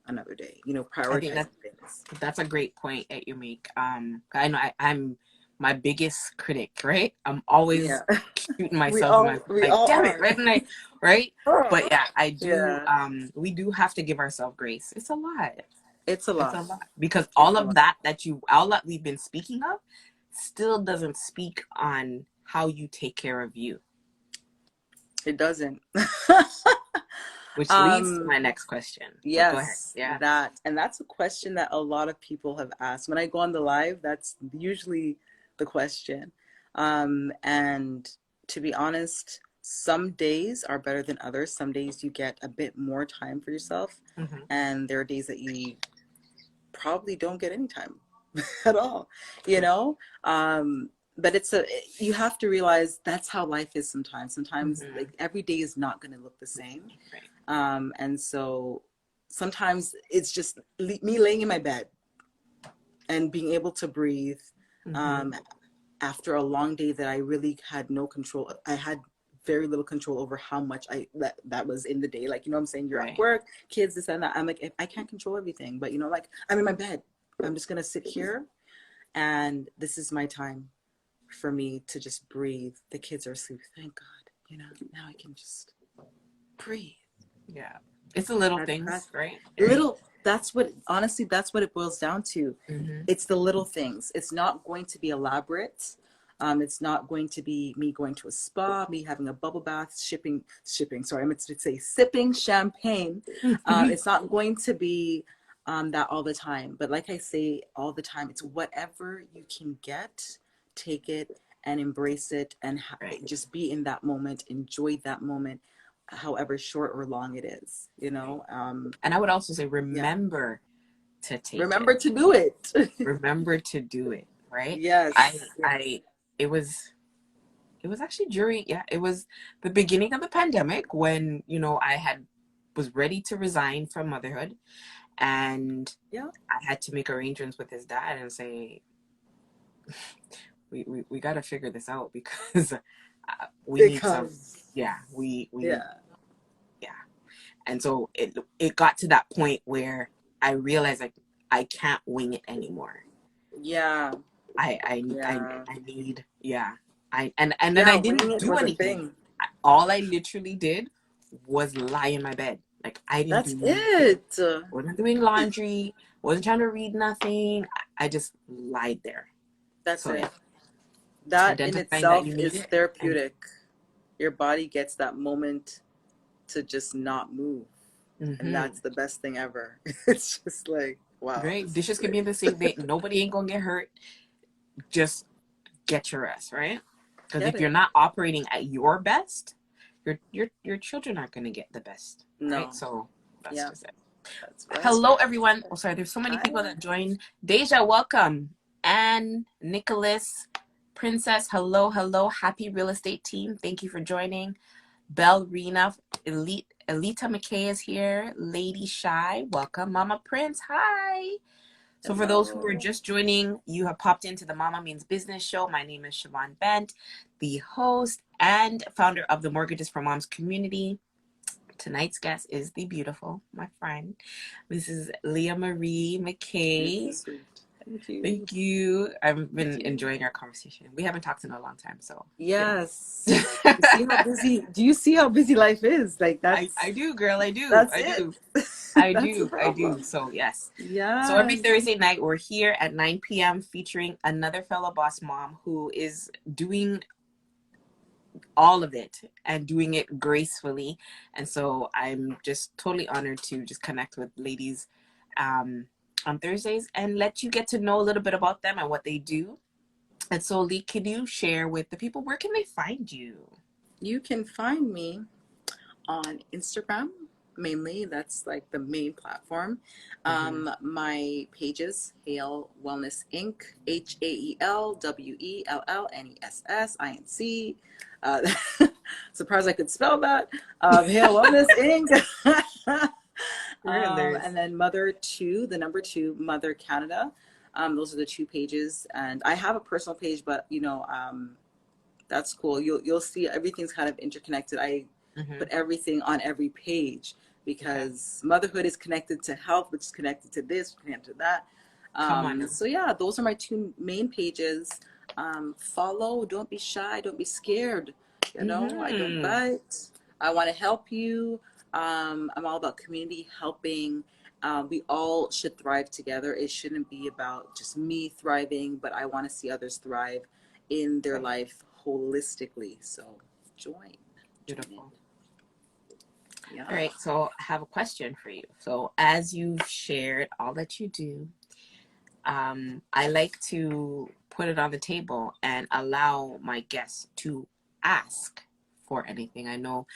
another day. I think Prioritizing things. that's a great point that you make. I know I'm my biggest critic, right? I'm always Yeah. shooting myself in my foot, We like, all damn it, are. right? And right? But yeah, I do. Yeah, We do have to give ourselves grace. It's a lot. it's a It's lot. a lot because It's a lot. all that we've been speaking of still doesn't speak on how you take care of you, It doesn't. which leads to um, my next question. But go ahead. yes, Yeah. and that's a question that a lot of people have asked. When I go on the live, that's usually the question. And to be honest, some days are better than others. Some days you get a bit more time for yourself, Hmm. and there are days that you probably don't get any time at all, you True. know? But you have to realize that's how life is sometimes. Sometimes, Hmm. like, every day is not going to look the same. Right. And so sometimes it's just me laying in my bed and being able to breathe, Hmm. um, after a long day that I really had no control. I had very little control over how much that was in the day. Like, what I'm saying? You're at Right. work, kids, this and that. I'm like, I can't control everything, but like, I'm in my bed. I'm just going to sit here, and this is my time for me to just breathe. The kids are asleep. Thank God. Now I can just breathe. Yeah. It's the little I've things, right? Right. little, honestly, that's what it boils down to. Hmm. It's the little things. It's not going to be elaborate. It's not going to be me going to a spa, me having a bubble bath, shipping, sorry, I meant to say sipping champagne. It's not going to be that all the time. But like I say all the time, it's whatever you can get, take it and embrace it, and Right. just be in that moment, enjoy that moment, however short or long it is, Right. And I would also say, yeah. remember to take it. Remember to do it. Remember to do it. Right. I, Yes, yes. I, it was, it was actually it was the beginning of the pandemic when, was ready to resign from motherhood, and Yeah, I had to make arrangements with his dad and say, we got to figure this out because we need some, because yeah, yeah, yeah. And so it got to that point where I realized, like, I can't wing it anymore. yeah, I I I, yeah, I need, yeah. And then yeah. I Winging didn't it do was a anything. thing. All I literally did was lie in my bed. Like, I didn't do That's nothing. it. Wasn't doing laundry. Wasn't trying to read nothing. I just lied there. That's So yeah, it. That in identifying that itself you need is it, and therapeutic. Your body gets that moment to just not move, and mm-hmm, that's the best thing ever. It's just like, wow, Right? this is Dishes can great. be in the sink. Nobody ain't gonna get hurt. Just get your rest, right? Because Get if you're it? not operating at your best, your children aren't gonna get the best, right? No. So that's Yeah, just it. that's right. Hello, everyone. Oh, sorry. There's so many Hi. people that joined. Deja, welcome. Anne, Nicholas, Princess. Hello, hello. Happy real estate team. Thank you for joining. Belle Rena, Elita McKay is here. Lady Shy, welcome. Mama Prince, hi. So for those who are Hello. just joining, you have popped into the Mama Means Business show. My name is Siobhan Bent, the host and founder of the Mortgages for Moms community. Tonight's guest is the beautiful, my friend, Mrs. Leah-Marie You're too McKay. sweet. Thank you. Thank you. I've Thank been you. enjoying our conversation. We haven't talked in a long time, so Yes. You see how busy, do you see how busy life is? Like I do, girl. I do. that's I it. do. That's the I do. problem. So yes. So every Yes. Thursday night we're here at 9 p.m. featuring another fellow boss mom who is doing all of it and doing it gracefully. And so I'm just totally honored to just connect with ladies on Thursdays and let you get to know a little bit about them and what they do. And so Lee, can you share with the people, where can they find you? You can find me on Instagram, mainly. That's like the main platform. My pages, HAEL Wellness Inc., HAEL WELLNESS Surprised I could spell that. HAEL Wellness Inc. Thrillers. And then Mother 2, the number 2, Mother Canada. Those are the two pages. And I have a personal page, but that's cool. You'll see everything's kind of interconnected. I put everything on every page because motherhood is connected to health, which is connected to this, connected to that. Come on now. So yeah, those are my two main pages. Follow, don't be shy, don't be scared. I don't bite. I want to help you. I'm all about community helping. We all should thrive together. It shouldn't be about just me thriving, but I want to see others thrive in their life holistically. So join Beautiful. in. Yeah. All right, so I have a question for you. So as you've shared all that you do, I like to put it on the table and allow my guests to ask for anything. I know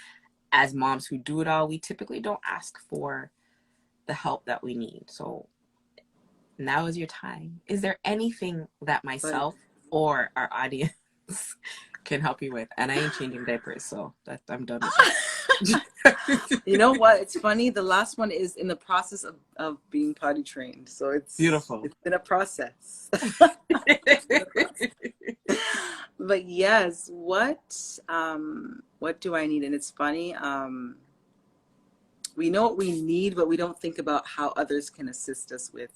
as moms who do it all, we typically don't ask for the help that we need. So now is your time. Is there anything that But myself or our audience can help you with? And I ain't changing diapers, so I'm done with that. you know what? It's funny. The last one is in the process of being potty trained. So Beautiful. it's been a process. But yes, what do I need? And it's funny. We know what we need, but we don't think about how others can assist us with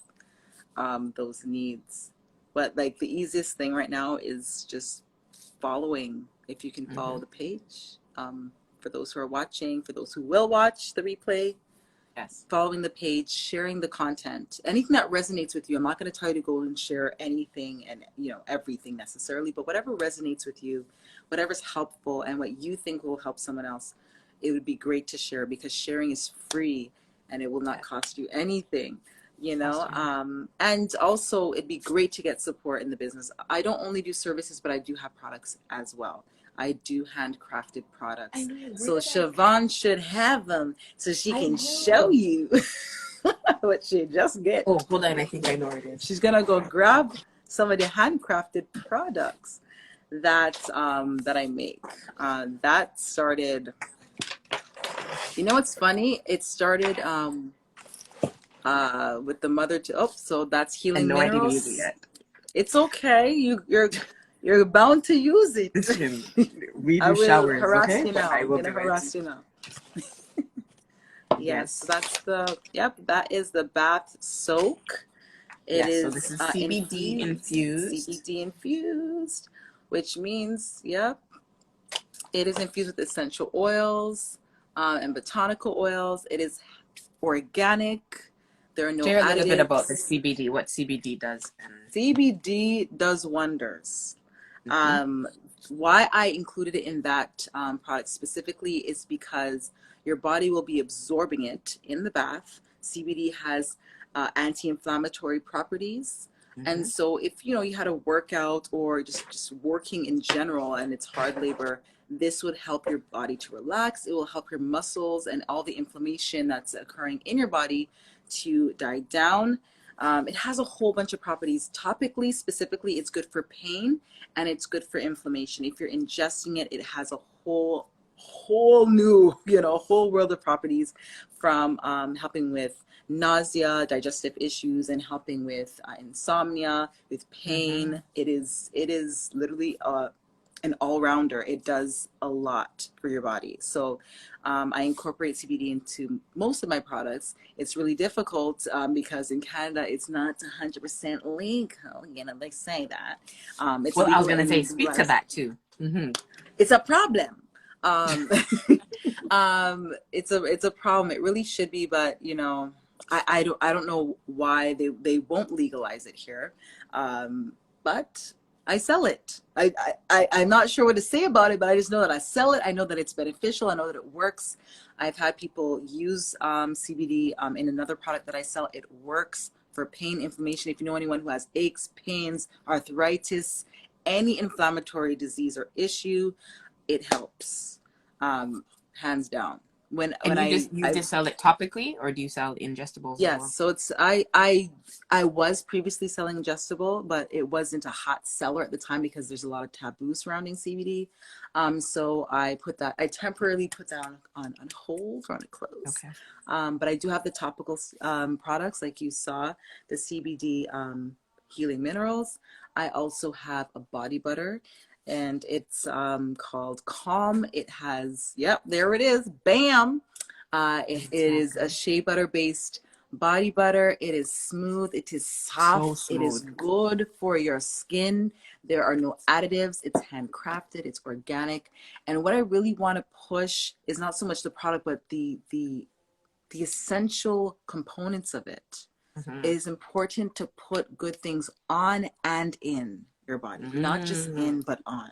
those needs. But like the easiest thing right now is just following. If you can follow the page, for those who are watching, for those who will watch the replay, Yes. following the page, sharing the content, anything that resonates with you. I'm not going to tell you to go and share anything and everything necessarily, but whatever resonates with you, whatever's helpful and what you think will help someone else, it would be great to share because sharing is free and it will not cost you anything. And also it'd be great to get support in the business. I don't only do services, but I do have products as well. I do handcrafted products. So Siobhan should have them so she can show you what she just get. Oh, hold on. I think I know where it is. She's going to go grab some of the handcrafted products that I make. That started, what's funny? It started with the mother to so that's healing I didn't use minerals. it yet. It's okay. You're bound to use it. Listen, we I do will showers, harass okay? you But now. I I'm will gonna do harass it. you now. Yes, so that is the bath soak. It is so this is CBD infused. CBD infused, which means it is infused with essential oils and botanical oils. It is organic. There are no Share a additives. little bit about the CBD, what CBD does. CBD does wonders. Why I included it in that product specifically is because your body will be absorbing it in the bath. CBD has anti-inflammatory properties. And so if, you had a workout or just working in general and it's hard labor, this would help your body to relax. It will help your muscles and all the inflammation that's occurring in your body to die down. It has a whole bunch of properties. Topically, specifically, it's good for pain and it's good for inflammation. If you're ingesting it, it has a whole new, whole world of properties, from helping with nausea, digestive issues, and helping with insomnia, with pain. It is literally an all-rounder. It does a lot for your body. So I incorporate CBD into most of my products. It's really difficult because in Canada it's not 100% legal. They say that. It's Well, I was legal going to say, in speak US. to that too. It's a problem. It's a problem. It really should be, but I don't know why they won't legalize it here. But I sell it. I'm not sure what to say about it, but I just know that I sell it. I know that it's beneficial. I know that it works. I've had people use CBD in another product that I sell. It works for pain, inflammation. If you know anyone who has aches, pains, arthritis, any inflammatory disease or issue, it helps, hands down. You just sell it topically, or do you sell ingestibles as well? Yes, so it's I was previously selling ingestible, but it wasn't a hot seller at the time because there's a lot of taboo surrounding CBD. So I temporarily put that on hold, on a close. Okay. But I do have the topical products, like you saw, the CBD healing minerals. I also have a body butter, and it's called Calm. It has, yep, there it is, bam. It is a shea butter based body butter. It is smooth. It is soft. So It is smooth. good for your skin. There are no additives. It's handcrafted. It's organic. And what I really want to push is not so much the product, but the essential components of it. It is important to put good things on and in your body, not just in, but on.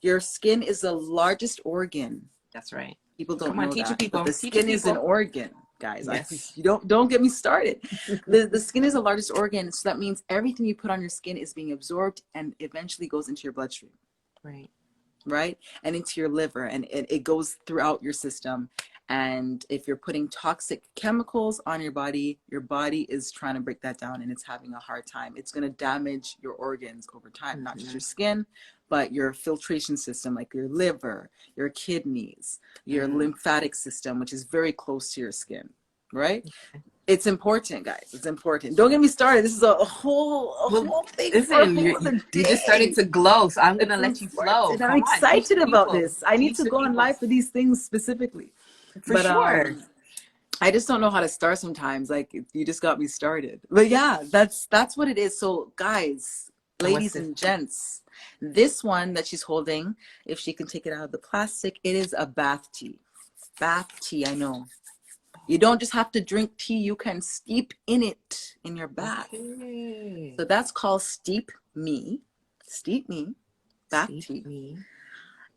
Your skin is the largest organ. That's right. People don't Come on, know teach that, people. but the skin is an organ, guys. Yes. You don't get me started. The skin is the largest organ, so that means everything you put on your skin is being absorbed and eventually goes into your bloodstream. Right? And into your liver, and it goes throughout your system. And if you're putting toxic chemicals on your body is trying to break that down, and it's having a hard time. It's going to damage your organs over time, not just your skin, but your filtration system, like your liver, your kidneys, your lymphatic system, which is very close to your skin, right? It's important, guys. It's important. Don't get me started. This is a whole thing. Listen, you just started to glow, so I'm going to let you flow. I'm excited about this. I need to go on live for these things specifically. For sure. I just don't know how to start sometimes. Like, you just got me started. But yeah, that's what it is. So guys, ladies and gents, this one that she's holding, if she can take it out of the plastic, it is a bath tea. Bath tea, I know. You don't just have to drink tea, you can steep in it in your bath. Okay. So that's called Steep Me, bath tea.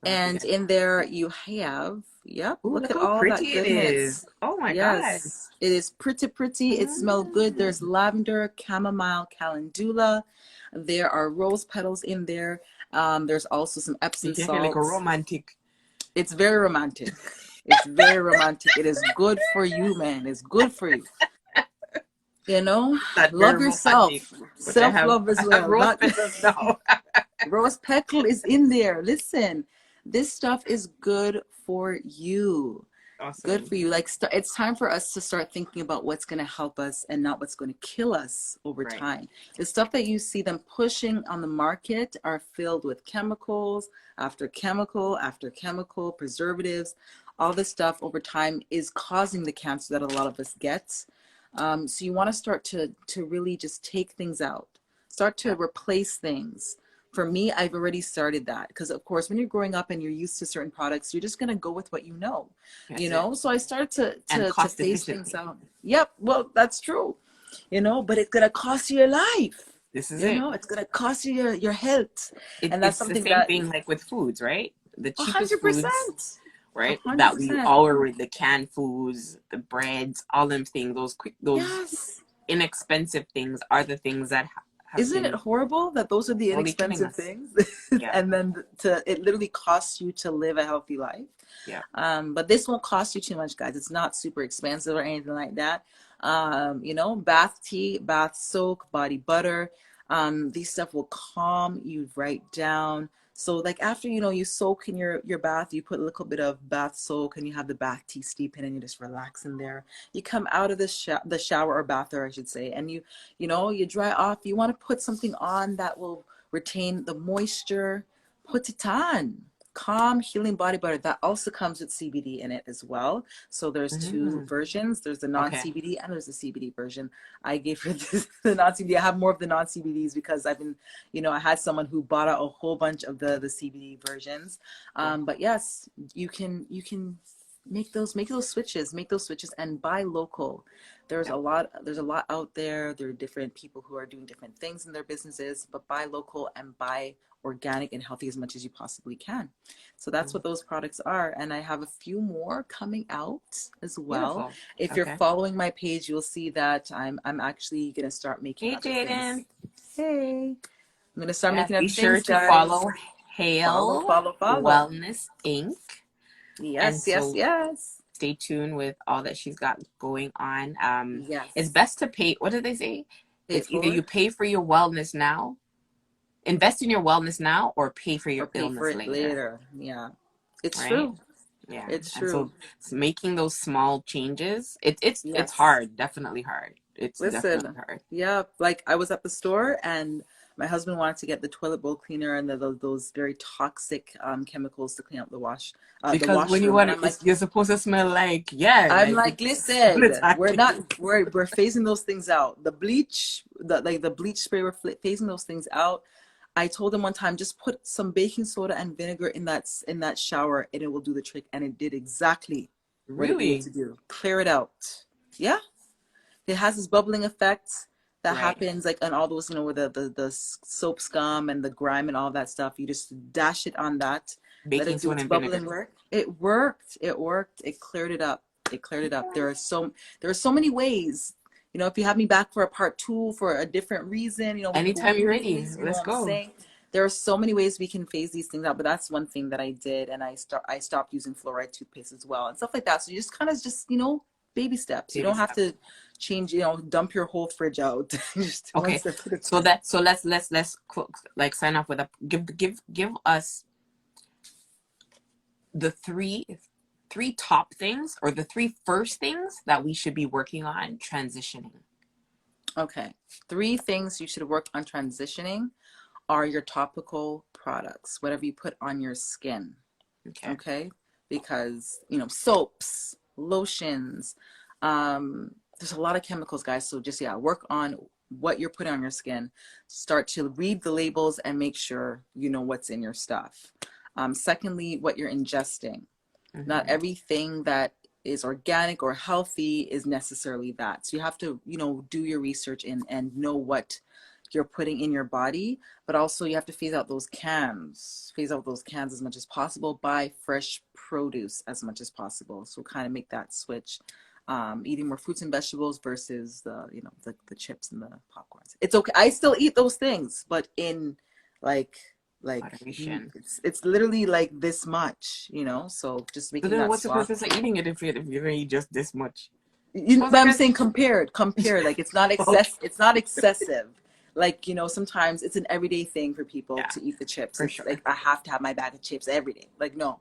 And in there you have, yep, ooh, look at all that goodness. It is. Oh my gosh. It is pretty. It smells good. There's lavender, chamomile, calendula. There are rose petals in there. There's also some Epsom salts. Like a romantic. It's very romantic. It's very romantic. It is good for you, man. It's good for you. Love yourself. Self-love as well. Rose petals now. Rose petal is in there. Listen, this stuff is good for you. Awesome. Good for you. Like, it's time for us to start thinking about what's going to help us and not what's going to kill us over time. The stuff that you see them pushing on the market are filled with chemicals after chemical after chemical, preservatives. All this stuff over time is causing the cancer that a lot of us get. So you want to start to really just take things out, start to replace things. For me, I've already started that because, of course, when you're growing up and you're used to certain products, you're just going to go with what you know. So I started to phase things out. Yep, well, that's true. But it's going to cost you your life. This is it. It's going to cost you your health. And that's something the same thing like with foods, right? The cheapest 100%. Foods, right? 100%. That we already, the canned foods, the breads, all them things, those Yes. inexpensive things are the things that have Isn't it been horrible that those are the slowly killing inexpensive us. things? Yeah. And then it literally costs you to live a healthy life. Yeah. But this won't cost you too much, guys. It's not super expensive or anything like that. You know, bath tea, bath soak, body butter. These stuff will calm you right down. So like after, you know, you soak in your bath, you put a little bit of bath soak and you have the bath tea steep in and you just relax in there. You come out of the shower or bath, or I should say, and you know, you dry off. You want to put something on that will retain the moisture. Put it on. Calm healing body butter that also comes with CBD in it as well. So there's two Mm. versions. There's the Okay. non-CBD and there's the CBD version. I gave her the non-CBD. I have more of the non-CBDs because I've been, you know, I had someone who bought out a whole bunch of the CBD versions. Cool. But yes, you can make those switches, and buy local. There's Yeah. a lot out there. There are different people who are doing different things in their businesses, but buy local and buy organic and healthy as much as you possibly can. So that's Mm. what those products are. And I have a few more coming out as well. Beautiful. If you're Okay. following my page, you'll see that I'm actually gonna start making Hey, other things. Jaden. Hey, I'm gonna start Yes, making be other sure things, to guys. follow Follow, HAEL follow, follow. Wellness Inc. And Yes, yes, so yes. stay tuned with all that she's got going on. It's Yes. best to pay. What did they say? Pay it It's either you forward pay for your wellness now, invest in your wellness now, or pay for or your pay for illness it later. later. Yeah. It's Right? true. Yeah. It's And so true. making those small changes, it's Yes. hard, definitely hard. It's definitely Listen, hard. yeah, like I was at the store and my husband wanted to get the toilet bowl cleaner and those very toxic chemicals to clean up the Because when you washroom. want And it, you're supposed to smell like, I'm like like, it's smell listen, we're exactly. not, we're phasing those things out. The bleach, the bleach spray, we're phasing those things out. I told him one time, just put some baking soda and vinegar in that shower, and it will do the trick. And it did exactly what it needed Really? to do. Clear it out. Yeah, it has this bubbling effect that Right. happens like on all those, you know, where the soap scum and the grime and all that stuff. You just dash it on that, let Baking it do soda its and vinegar. bubbling work. It worked. It worked. It cleared it up. It cleared it up. There are so many ways. You know, if you have me back for a part two for a different reason, you know, we can go Anytime you're through ready, these. You know let's what I'm go. saying? There are so many ways we can phase these things out, but that's one thing that I did, and I stopped using fluoride toothpaste as well and stuff like that. So you just kind of just, you know, baby steps. You Baby don't have steps. to change, you know, dump your whole fridge out. Just one Okay. step at a So time. let's like sign off with a give us the three top things or the three first things that we should be working on transitioning. Okay. 3 things you should work on transitioning are your topical products, whatever you put on your skin. Okay. Okay. Because, you know, soaps, lotions, there's a lot of chemicals, guys. So just, yeah, work on what you're putting on your skin. Start to read the labels and make sure you know what's in your stuff. Secondly, what you're ingesting. Not Mm-hmm. everything that is organic or healthy is necessarily that. So you have to, you know, do your research and know what you're putting in your body, but also you have to phase out those cans as much as possible. Buy fresh produce as much as possible. So kind of make that switch. Eating more fruits and vegetables versus the, you know, the chips and the popcorns. It's okay. I still eat those things, but in like Moderation. it's literally like this much, you know. So just So making then that what's the swap. purpose of eating it if you're gonna eat just this much? But Suppose I'm I saying compared, like okay. it's not excessive. Like, you know, sometimes it's an everyday thing for people Yeah, to eat the chips. for It's sure. like I have to have my bag of chips every day. Like, no.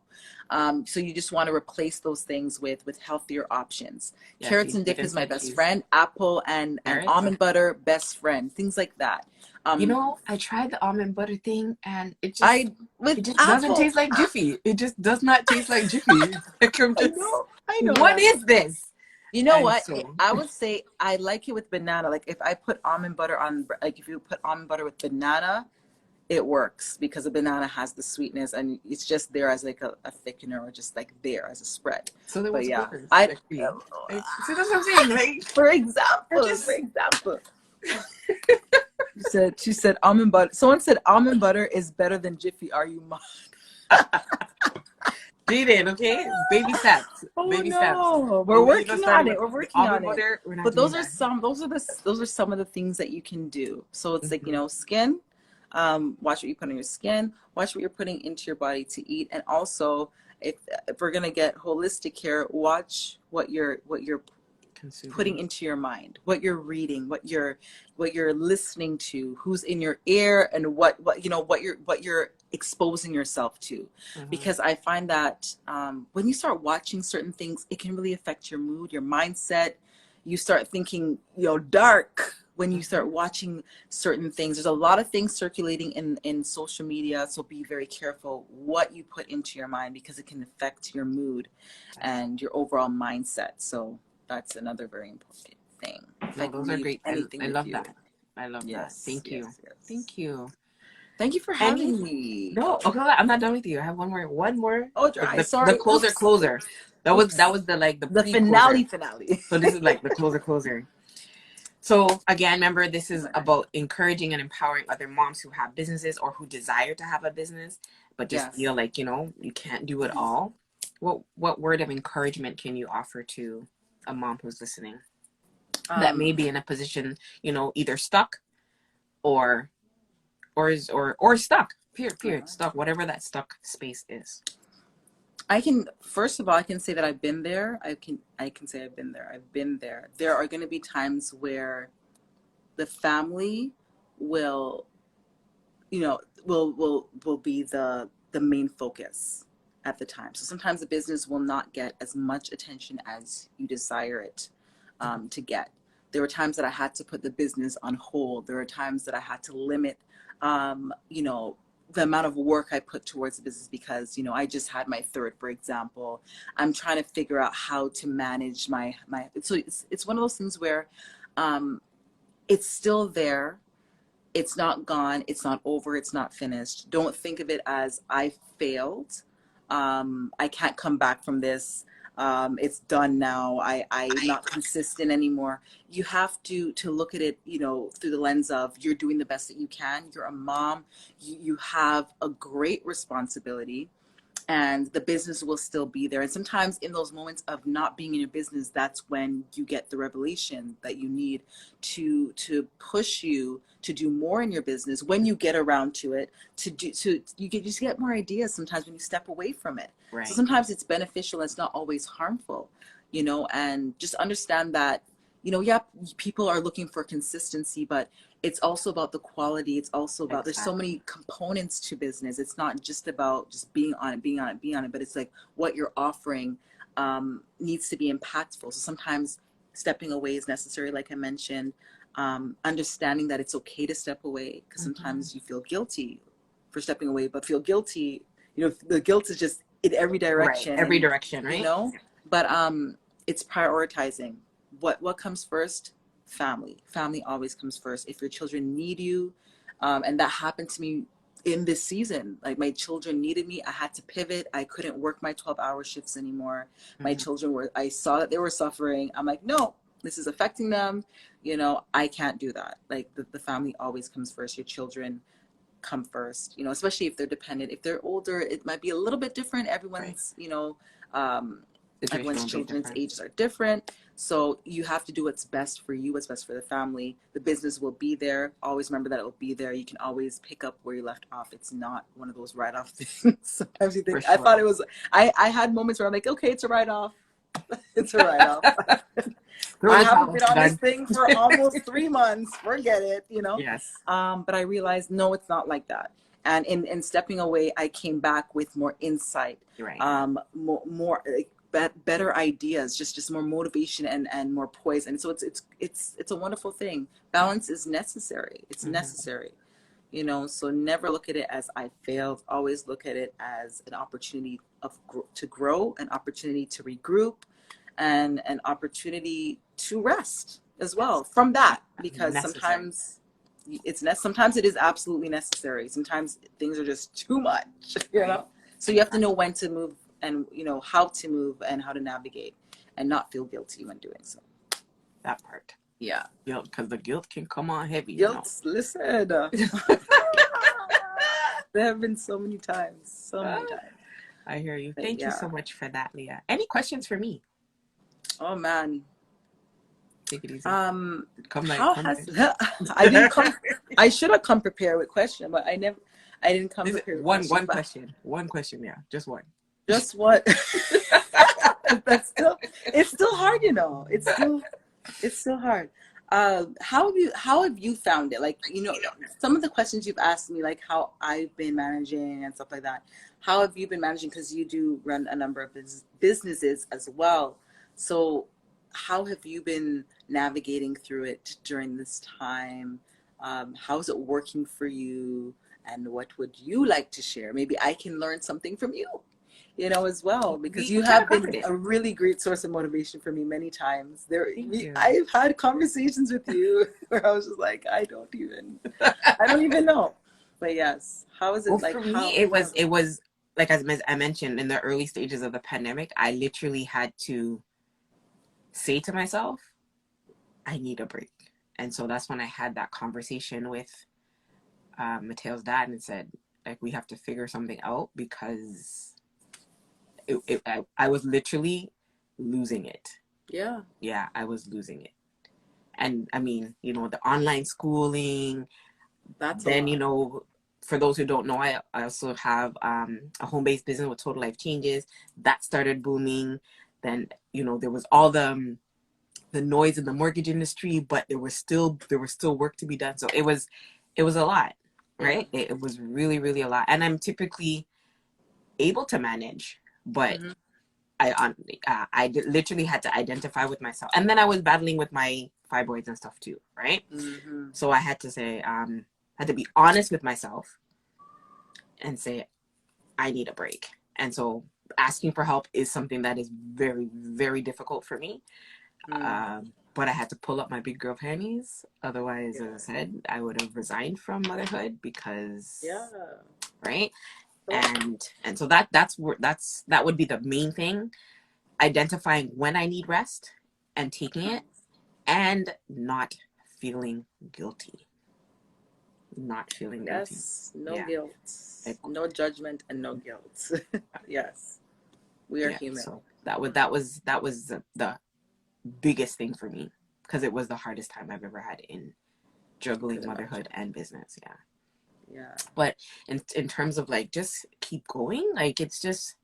So you just want to replace those things with healthier options. Yeah, Carrots and dip Jaden is my said best she's friend. Apple and carrots. almond butter, best friend. Things like that. You Um, know, I tried the almond butter thing and I with it just doesn't apple. taste like Jiffy. It just does not taste like Jiffy. Like I'm just, I know what that. is this? You know And what? so, I would say I like it with banana. Like if I put almond butter on, like if you put almond butter with banana, it works because the banana has the sweetness and it's just there as like a thickener or just like there as a spread. so there But was yeah, worse. I, Like, really. Like, see, that's what I'm saying. Like, I for just, example, she said almond butter. Someone said almond butter is better than Jiffy. Are you mad? She did, okay? Baby steps. Oh Baby steps. no, we're But we just working on started with it. We're the working on almond it. butter. We're not But doing those are that. some. Those are some of the things that you can do. So it's like, Hmm. skin. Watch what you put on your skin. Watch what you're putting into your body to eat, and also if we're gonna get holistic here, watch what you're putting Consuming. into your mind, what you're reading, what you're listening to, who's in your ear, and what you're exposing yourself to. Hmm. Because I find that when you start watching certain things, it can really affect your mood, your mindset. You start thinking, dark when you Hmm. start watching certain things. There's a lot of things circulating in social media, so be very careful what you put into your mind because it can affect your mood Yes. and your overall mindset. So that's another very important thing. No, Affect those are really great. anything I with love you. that. I love that. Yes, Thank you. yes, yes. Thank you. Thank you for Any? having me. No, okay, I'm not done with you. I have one more. One more. Oh, Like dry. the Sorry. closer Oops. closer. That Oops. was the like the The pre-closer. finale. So this is like the closer closer. So again, remember this is about encouraging and empowering other moms who have businesses or who desire to have a business, but just Yes. feel like, you can't do it Mhm. all. What word of encouragement can you offer to a mom who's listening that may Um, be in a position, either stuck or or stuck. Period. uh-huh. Stuck, whatever that stuck space is. I can first of all I can say that I've been there. I can say I've been there. I've been there. There are going to be times where the family will will be the main focus at the time. So sometimes the business will not get as much attention as you desire it to get. There were times that I had to put the business on hold. There were times that I had to limit, the amount of work I put towards the business because I just had my third, for example. I'm trying to figure out how to manage my. So it's one of those things where um, it's still there, it's not gone, it's not over, it's not finished. Don't think of it as I failed. I can't come back from this. It's done now. I'm not consistent anymore. You have to look at it, through the lens of you're doing the best that you can. You're a mom. You have a great responsibility and the business will still be there. And sometimes in those moments of not being in your business, that's when you get the revelation that you need to push you to do more in your business when you get around to it, you just get more ideas sometimes when you step away from it. So Right. sometimes it's beneficial and it's not always harmful, and just understand that, yeah, people are looking for consistency, but it's also about the quality. It's also about, there's so Exactly. many components to business. It's not just about just being on it, being on it, being on it, but it's like what you're offering needs to be impactful. So sometimes stepping away is necessary, like I mentioned. Understanding that it's okay to step away because Hmm. sometimes you feel guilty for stepping away, but feel guilty, the guilt is just in every Right. direction, Every and direction, you right? know, but it's prioritizing what comes first. Family always comes first. If your children need you, and that happened to me in this season, like my children needed me, I had to pivot. I couldn't work my 12-hour shifts anymore. My Hmm. children I saw that they were suffering. I'm like, no, this is affecting them. I can't do that. Like the family always comes first. Your children come first, especially if they're dependent. If they're older, it might be a little bit different. Right. Um, Situation everyone's will be children's different. ages are different. So you have to do what's best for you, what's best for the family. The business will be there. Always remember that it will be there. You can always pick up where you left off. It's not one of those write-off things. Sometimes you For think, I thought sure. it was, I had moments where I'm like, okay, it's a write-off. It's a write-off. Throw I the haven't towel. been on this Done. thing for almost 3 months. Forget it. Yes. But I realized, no, it's not like that. And in stepping away, I came back with more insight, You're right. more like, better ideas, just more motivation and more poise. And so it's a wonderful thing. Balance is necessary. It's Hmm. necessary. So never look at it as I failed. Always look at it as an opportunity to grow, an opportunity to regroup, and an opportunity to rest as well Yes. from that, because Necessary. sometimes it is absolutely necessary. Sometimes things are just too much, Right. so you have to know when to move, and how to move and how to navigate and not feel guilty when doing so. That part. Yeah. Guilt, because the guilt can come on heavy. Guilt, listen. There have been so many times, so many times. I hear you. But Thank you yeah. so much for that, Leah. Any questions for me? Oh man. Take it easy. Um, Come like how come has ready. I didn't come? I should have come prepared with question, but I didn't come Is it prepared with one questions. one But question? One question, yeah, just one. just what? That's still, it's still hard, you know. It's still hard. How have you found it? Like, you know, some of the questions you've asked me, like how I've been managing and stuff like that. How have you been managing? Because you do run a number of businesses as well. So, how have you been navigating through it during this time? How is it working for you? And what would you like to share? Maybe I can learn something from you, you know, as well, because We you kind of have covered been it. a really great source of motivation for me many times. Thank you. I've had conversations with you where I was just like, I don't even know. But yes, how is Well, it like? for me, How? Yeah, it was like as I mentioned in the early stages of the pandemic, I literally had to say to myself, I need a break. And so that's when I had that conversation with Mateo's dad and said, like, we have to figure something out because I was literally losing it. yeah, Yeah, I was losing it. And I mean, you know, the online schooling, that's a then, you lot. know, for those who don't know, I also have a home-based business with Total Life Changes. That started booming. Then, you know, there was all the noise in the mortgage industry, but there was still work to be done. So it was a lot, Yeah. right? It was really, really a lot. And I'm typically able to manage, but Hmm. literally had to identify with myself. And then I was battling with my fibroids and stuff too, right? Hmm. So I had to say, had to be honest with myself and say, I need a break. And so asking for help is something that is very, very difficult for me. Mm. But I had to pull up my big girl panties. Otherwise, Yeah. as I said, I would have resigned from motherhood Yeah. because, right? So, And so that would be the main thing: identifying when I need rest and taking it, and not feeling guilty. Not feeling guilty. yes, no Yeah. guilt, Like, no judgment, and no guilt. Yes, we are yeah. human. So that was the biggest thing for me because it was the hardest time I've ever had in I could juggling imagine. motherhood and business. Yeah. Yeah. But in terms of like just keep going, like it's just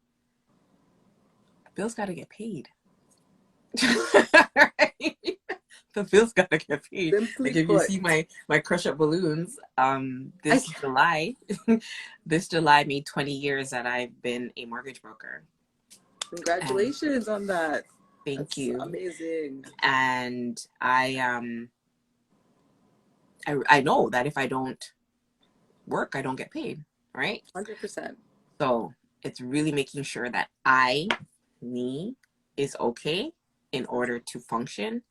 bills got to get paid. Right? The bills got to get paid. Simply Like if you put, see my crush up balloons, I this July, this July made 20 years that I've been a mortgage broker. And congratulations on that. thank That's you. amazing. And I know that if I don't work, I don't get paid, right? 100%. So it's really making sure that me, is okay in order to function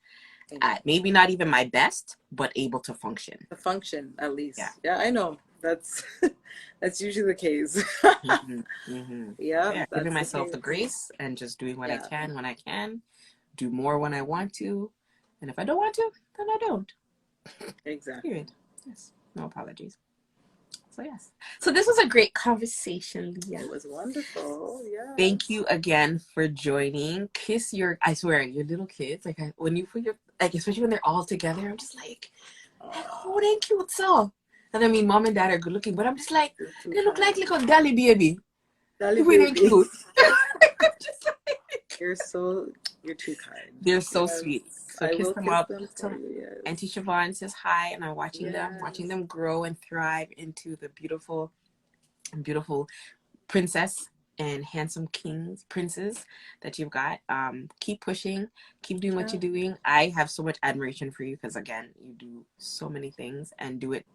at maybe not even my best, but able to function. The function, at Yeah. least. Yeah, I know. That's that's usually the case. Mm-hmm. Mm-hmm. Yeah, Yeah. Giving that's the myself the case. grace and just doing what I Yeah, can when I can, do more when I want to. And if I don't want to, then I don't. exactly. Period. Yes. No apologies. So, yes. So, this was a great conversation, Leah. It was wonderful. Thank you Yes. again for joining. Kiss your, I swear, your little kids. Like, when you put your, like, especially when they're all together, I'm just like, oh, they cute so. And I mean, mom and dad are good looking, but I'm just like, You're too they look like kind. little dolly baby. Dolly The way they're baby. cute. Just like, You're so, you're too kind. they're so sweet. Yes. So I kiss will them kiss up. them for Tell you. Auntie Yes. Siobhan says hi, and I'm watching Yes. them grow and thrive into the beautiful, beautiful princess and handsome kings, princes that you've got. Keep pushing, keep doing what Yeah. you're doing. I have so much admiration for you because again, you do so many things and do it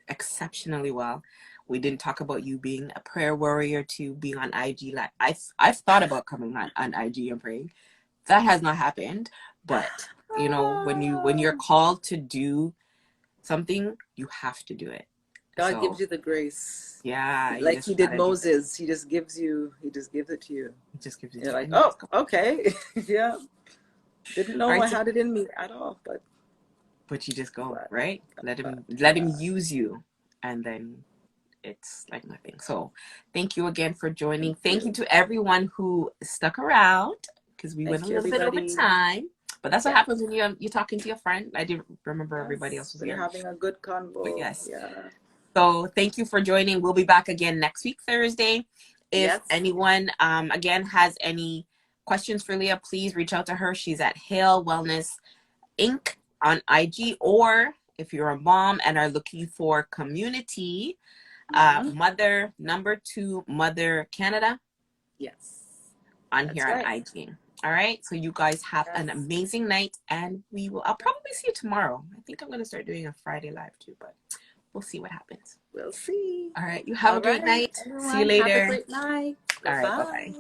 exceptionally well. We didn't talk about you being a prayer warrior to being on IG. Like I've thought about coming on IG and praying. That has not happened. But you know, when you're Ah, called to do something, you have to do it. God gives So you the grace. yeah, you Like he just did gotta do it. Moses. He just gives it to you. It just gives you You're like, and you oh, just go. okay. Yeah. Didn't All know right, I so had it in me at all, but you just I'm go, glad. right? I'm glad. Let him Yeah. use you, and then it's like nothing. So thank you again for joining. Thank you to everyone who stuck around because we went a little bit over time. But that's what happens when you're talking to your friend. I didn't remember everybody else was we're there. having a good convo. But yes. Yeah. So thank you for joining. We'll be back again next week, Thursday. If anyone, again, has any questions for Leah, please reach out to her. She's at HAEL Wellness Inc. on IG, or if you're a mom and are looking for community, Mother #2 Mother Canada. Yes. On here on IG. All right. So you guys have an amazing night, and I'll probably see you tomorrow. I think I'm going to start doing a Friday live too, but we'll see what happens. We'll see. All right. You have a great night. Everyone, see you later. Have a great night. All right. Bye-bye.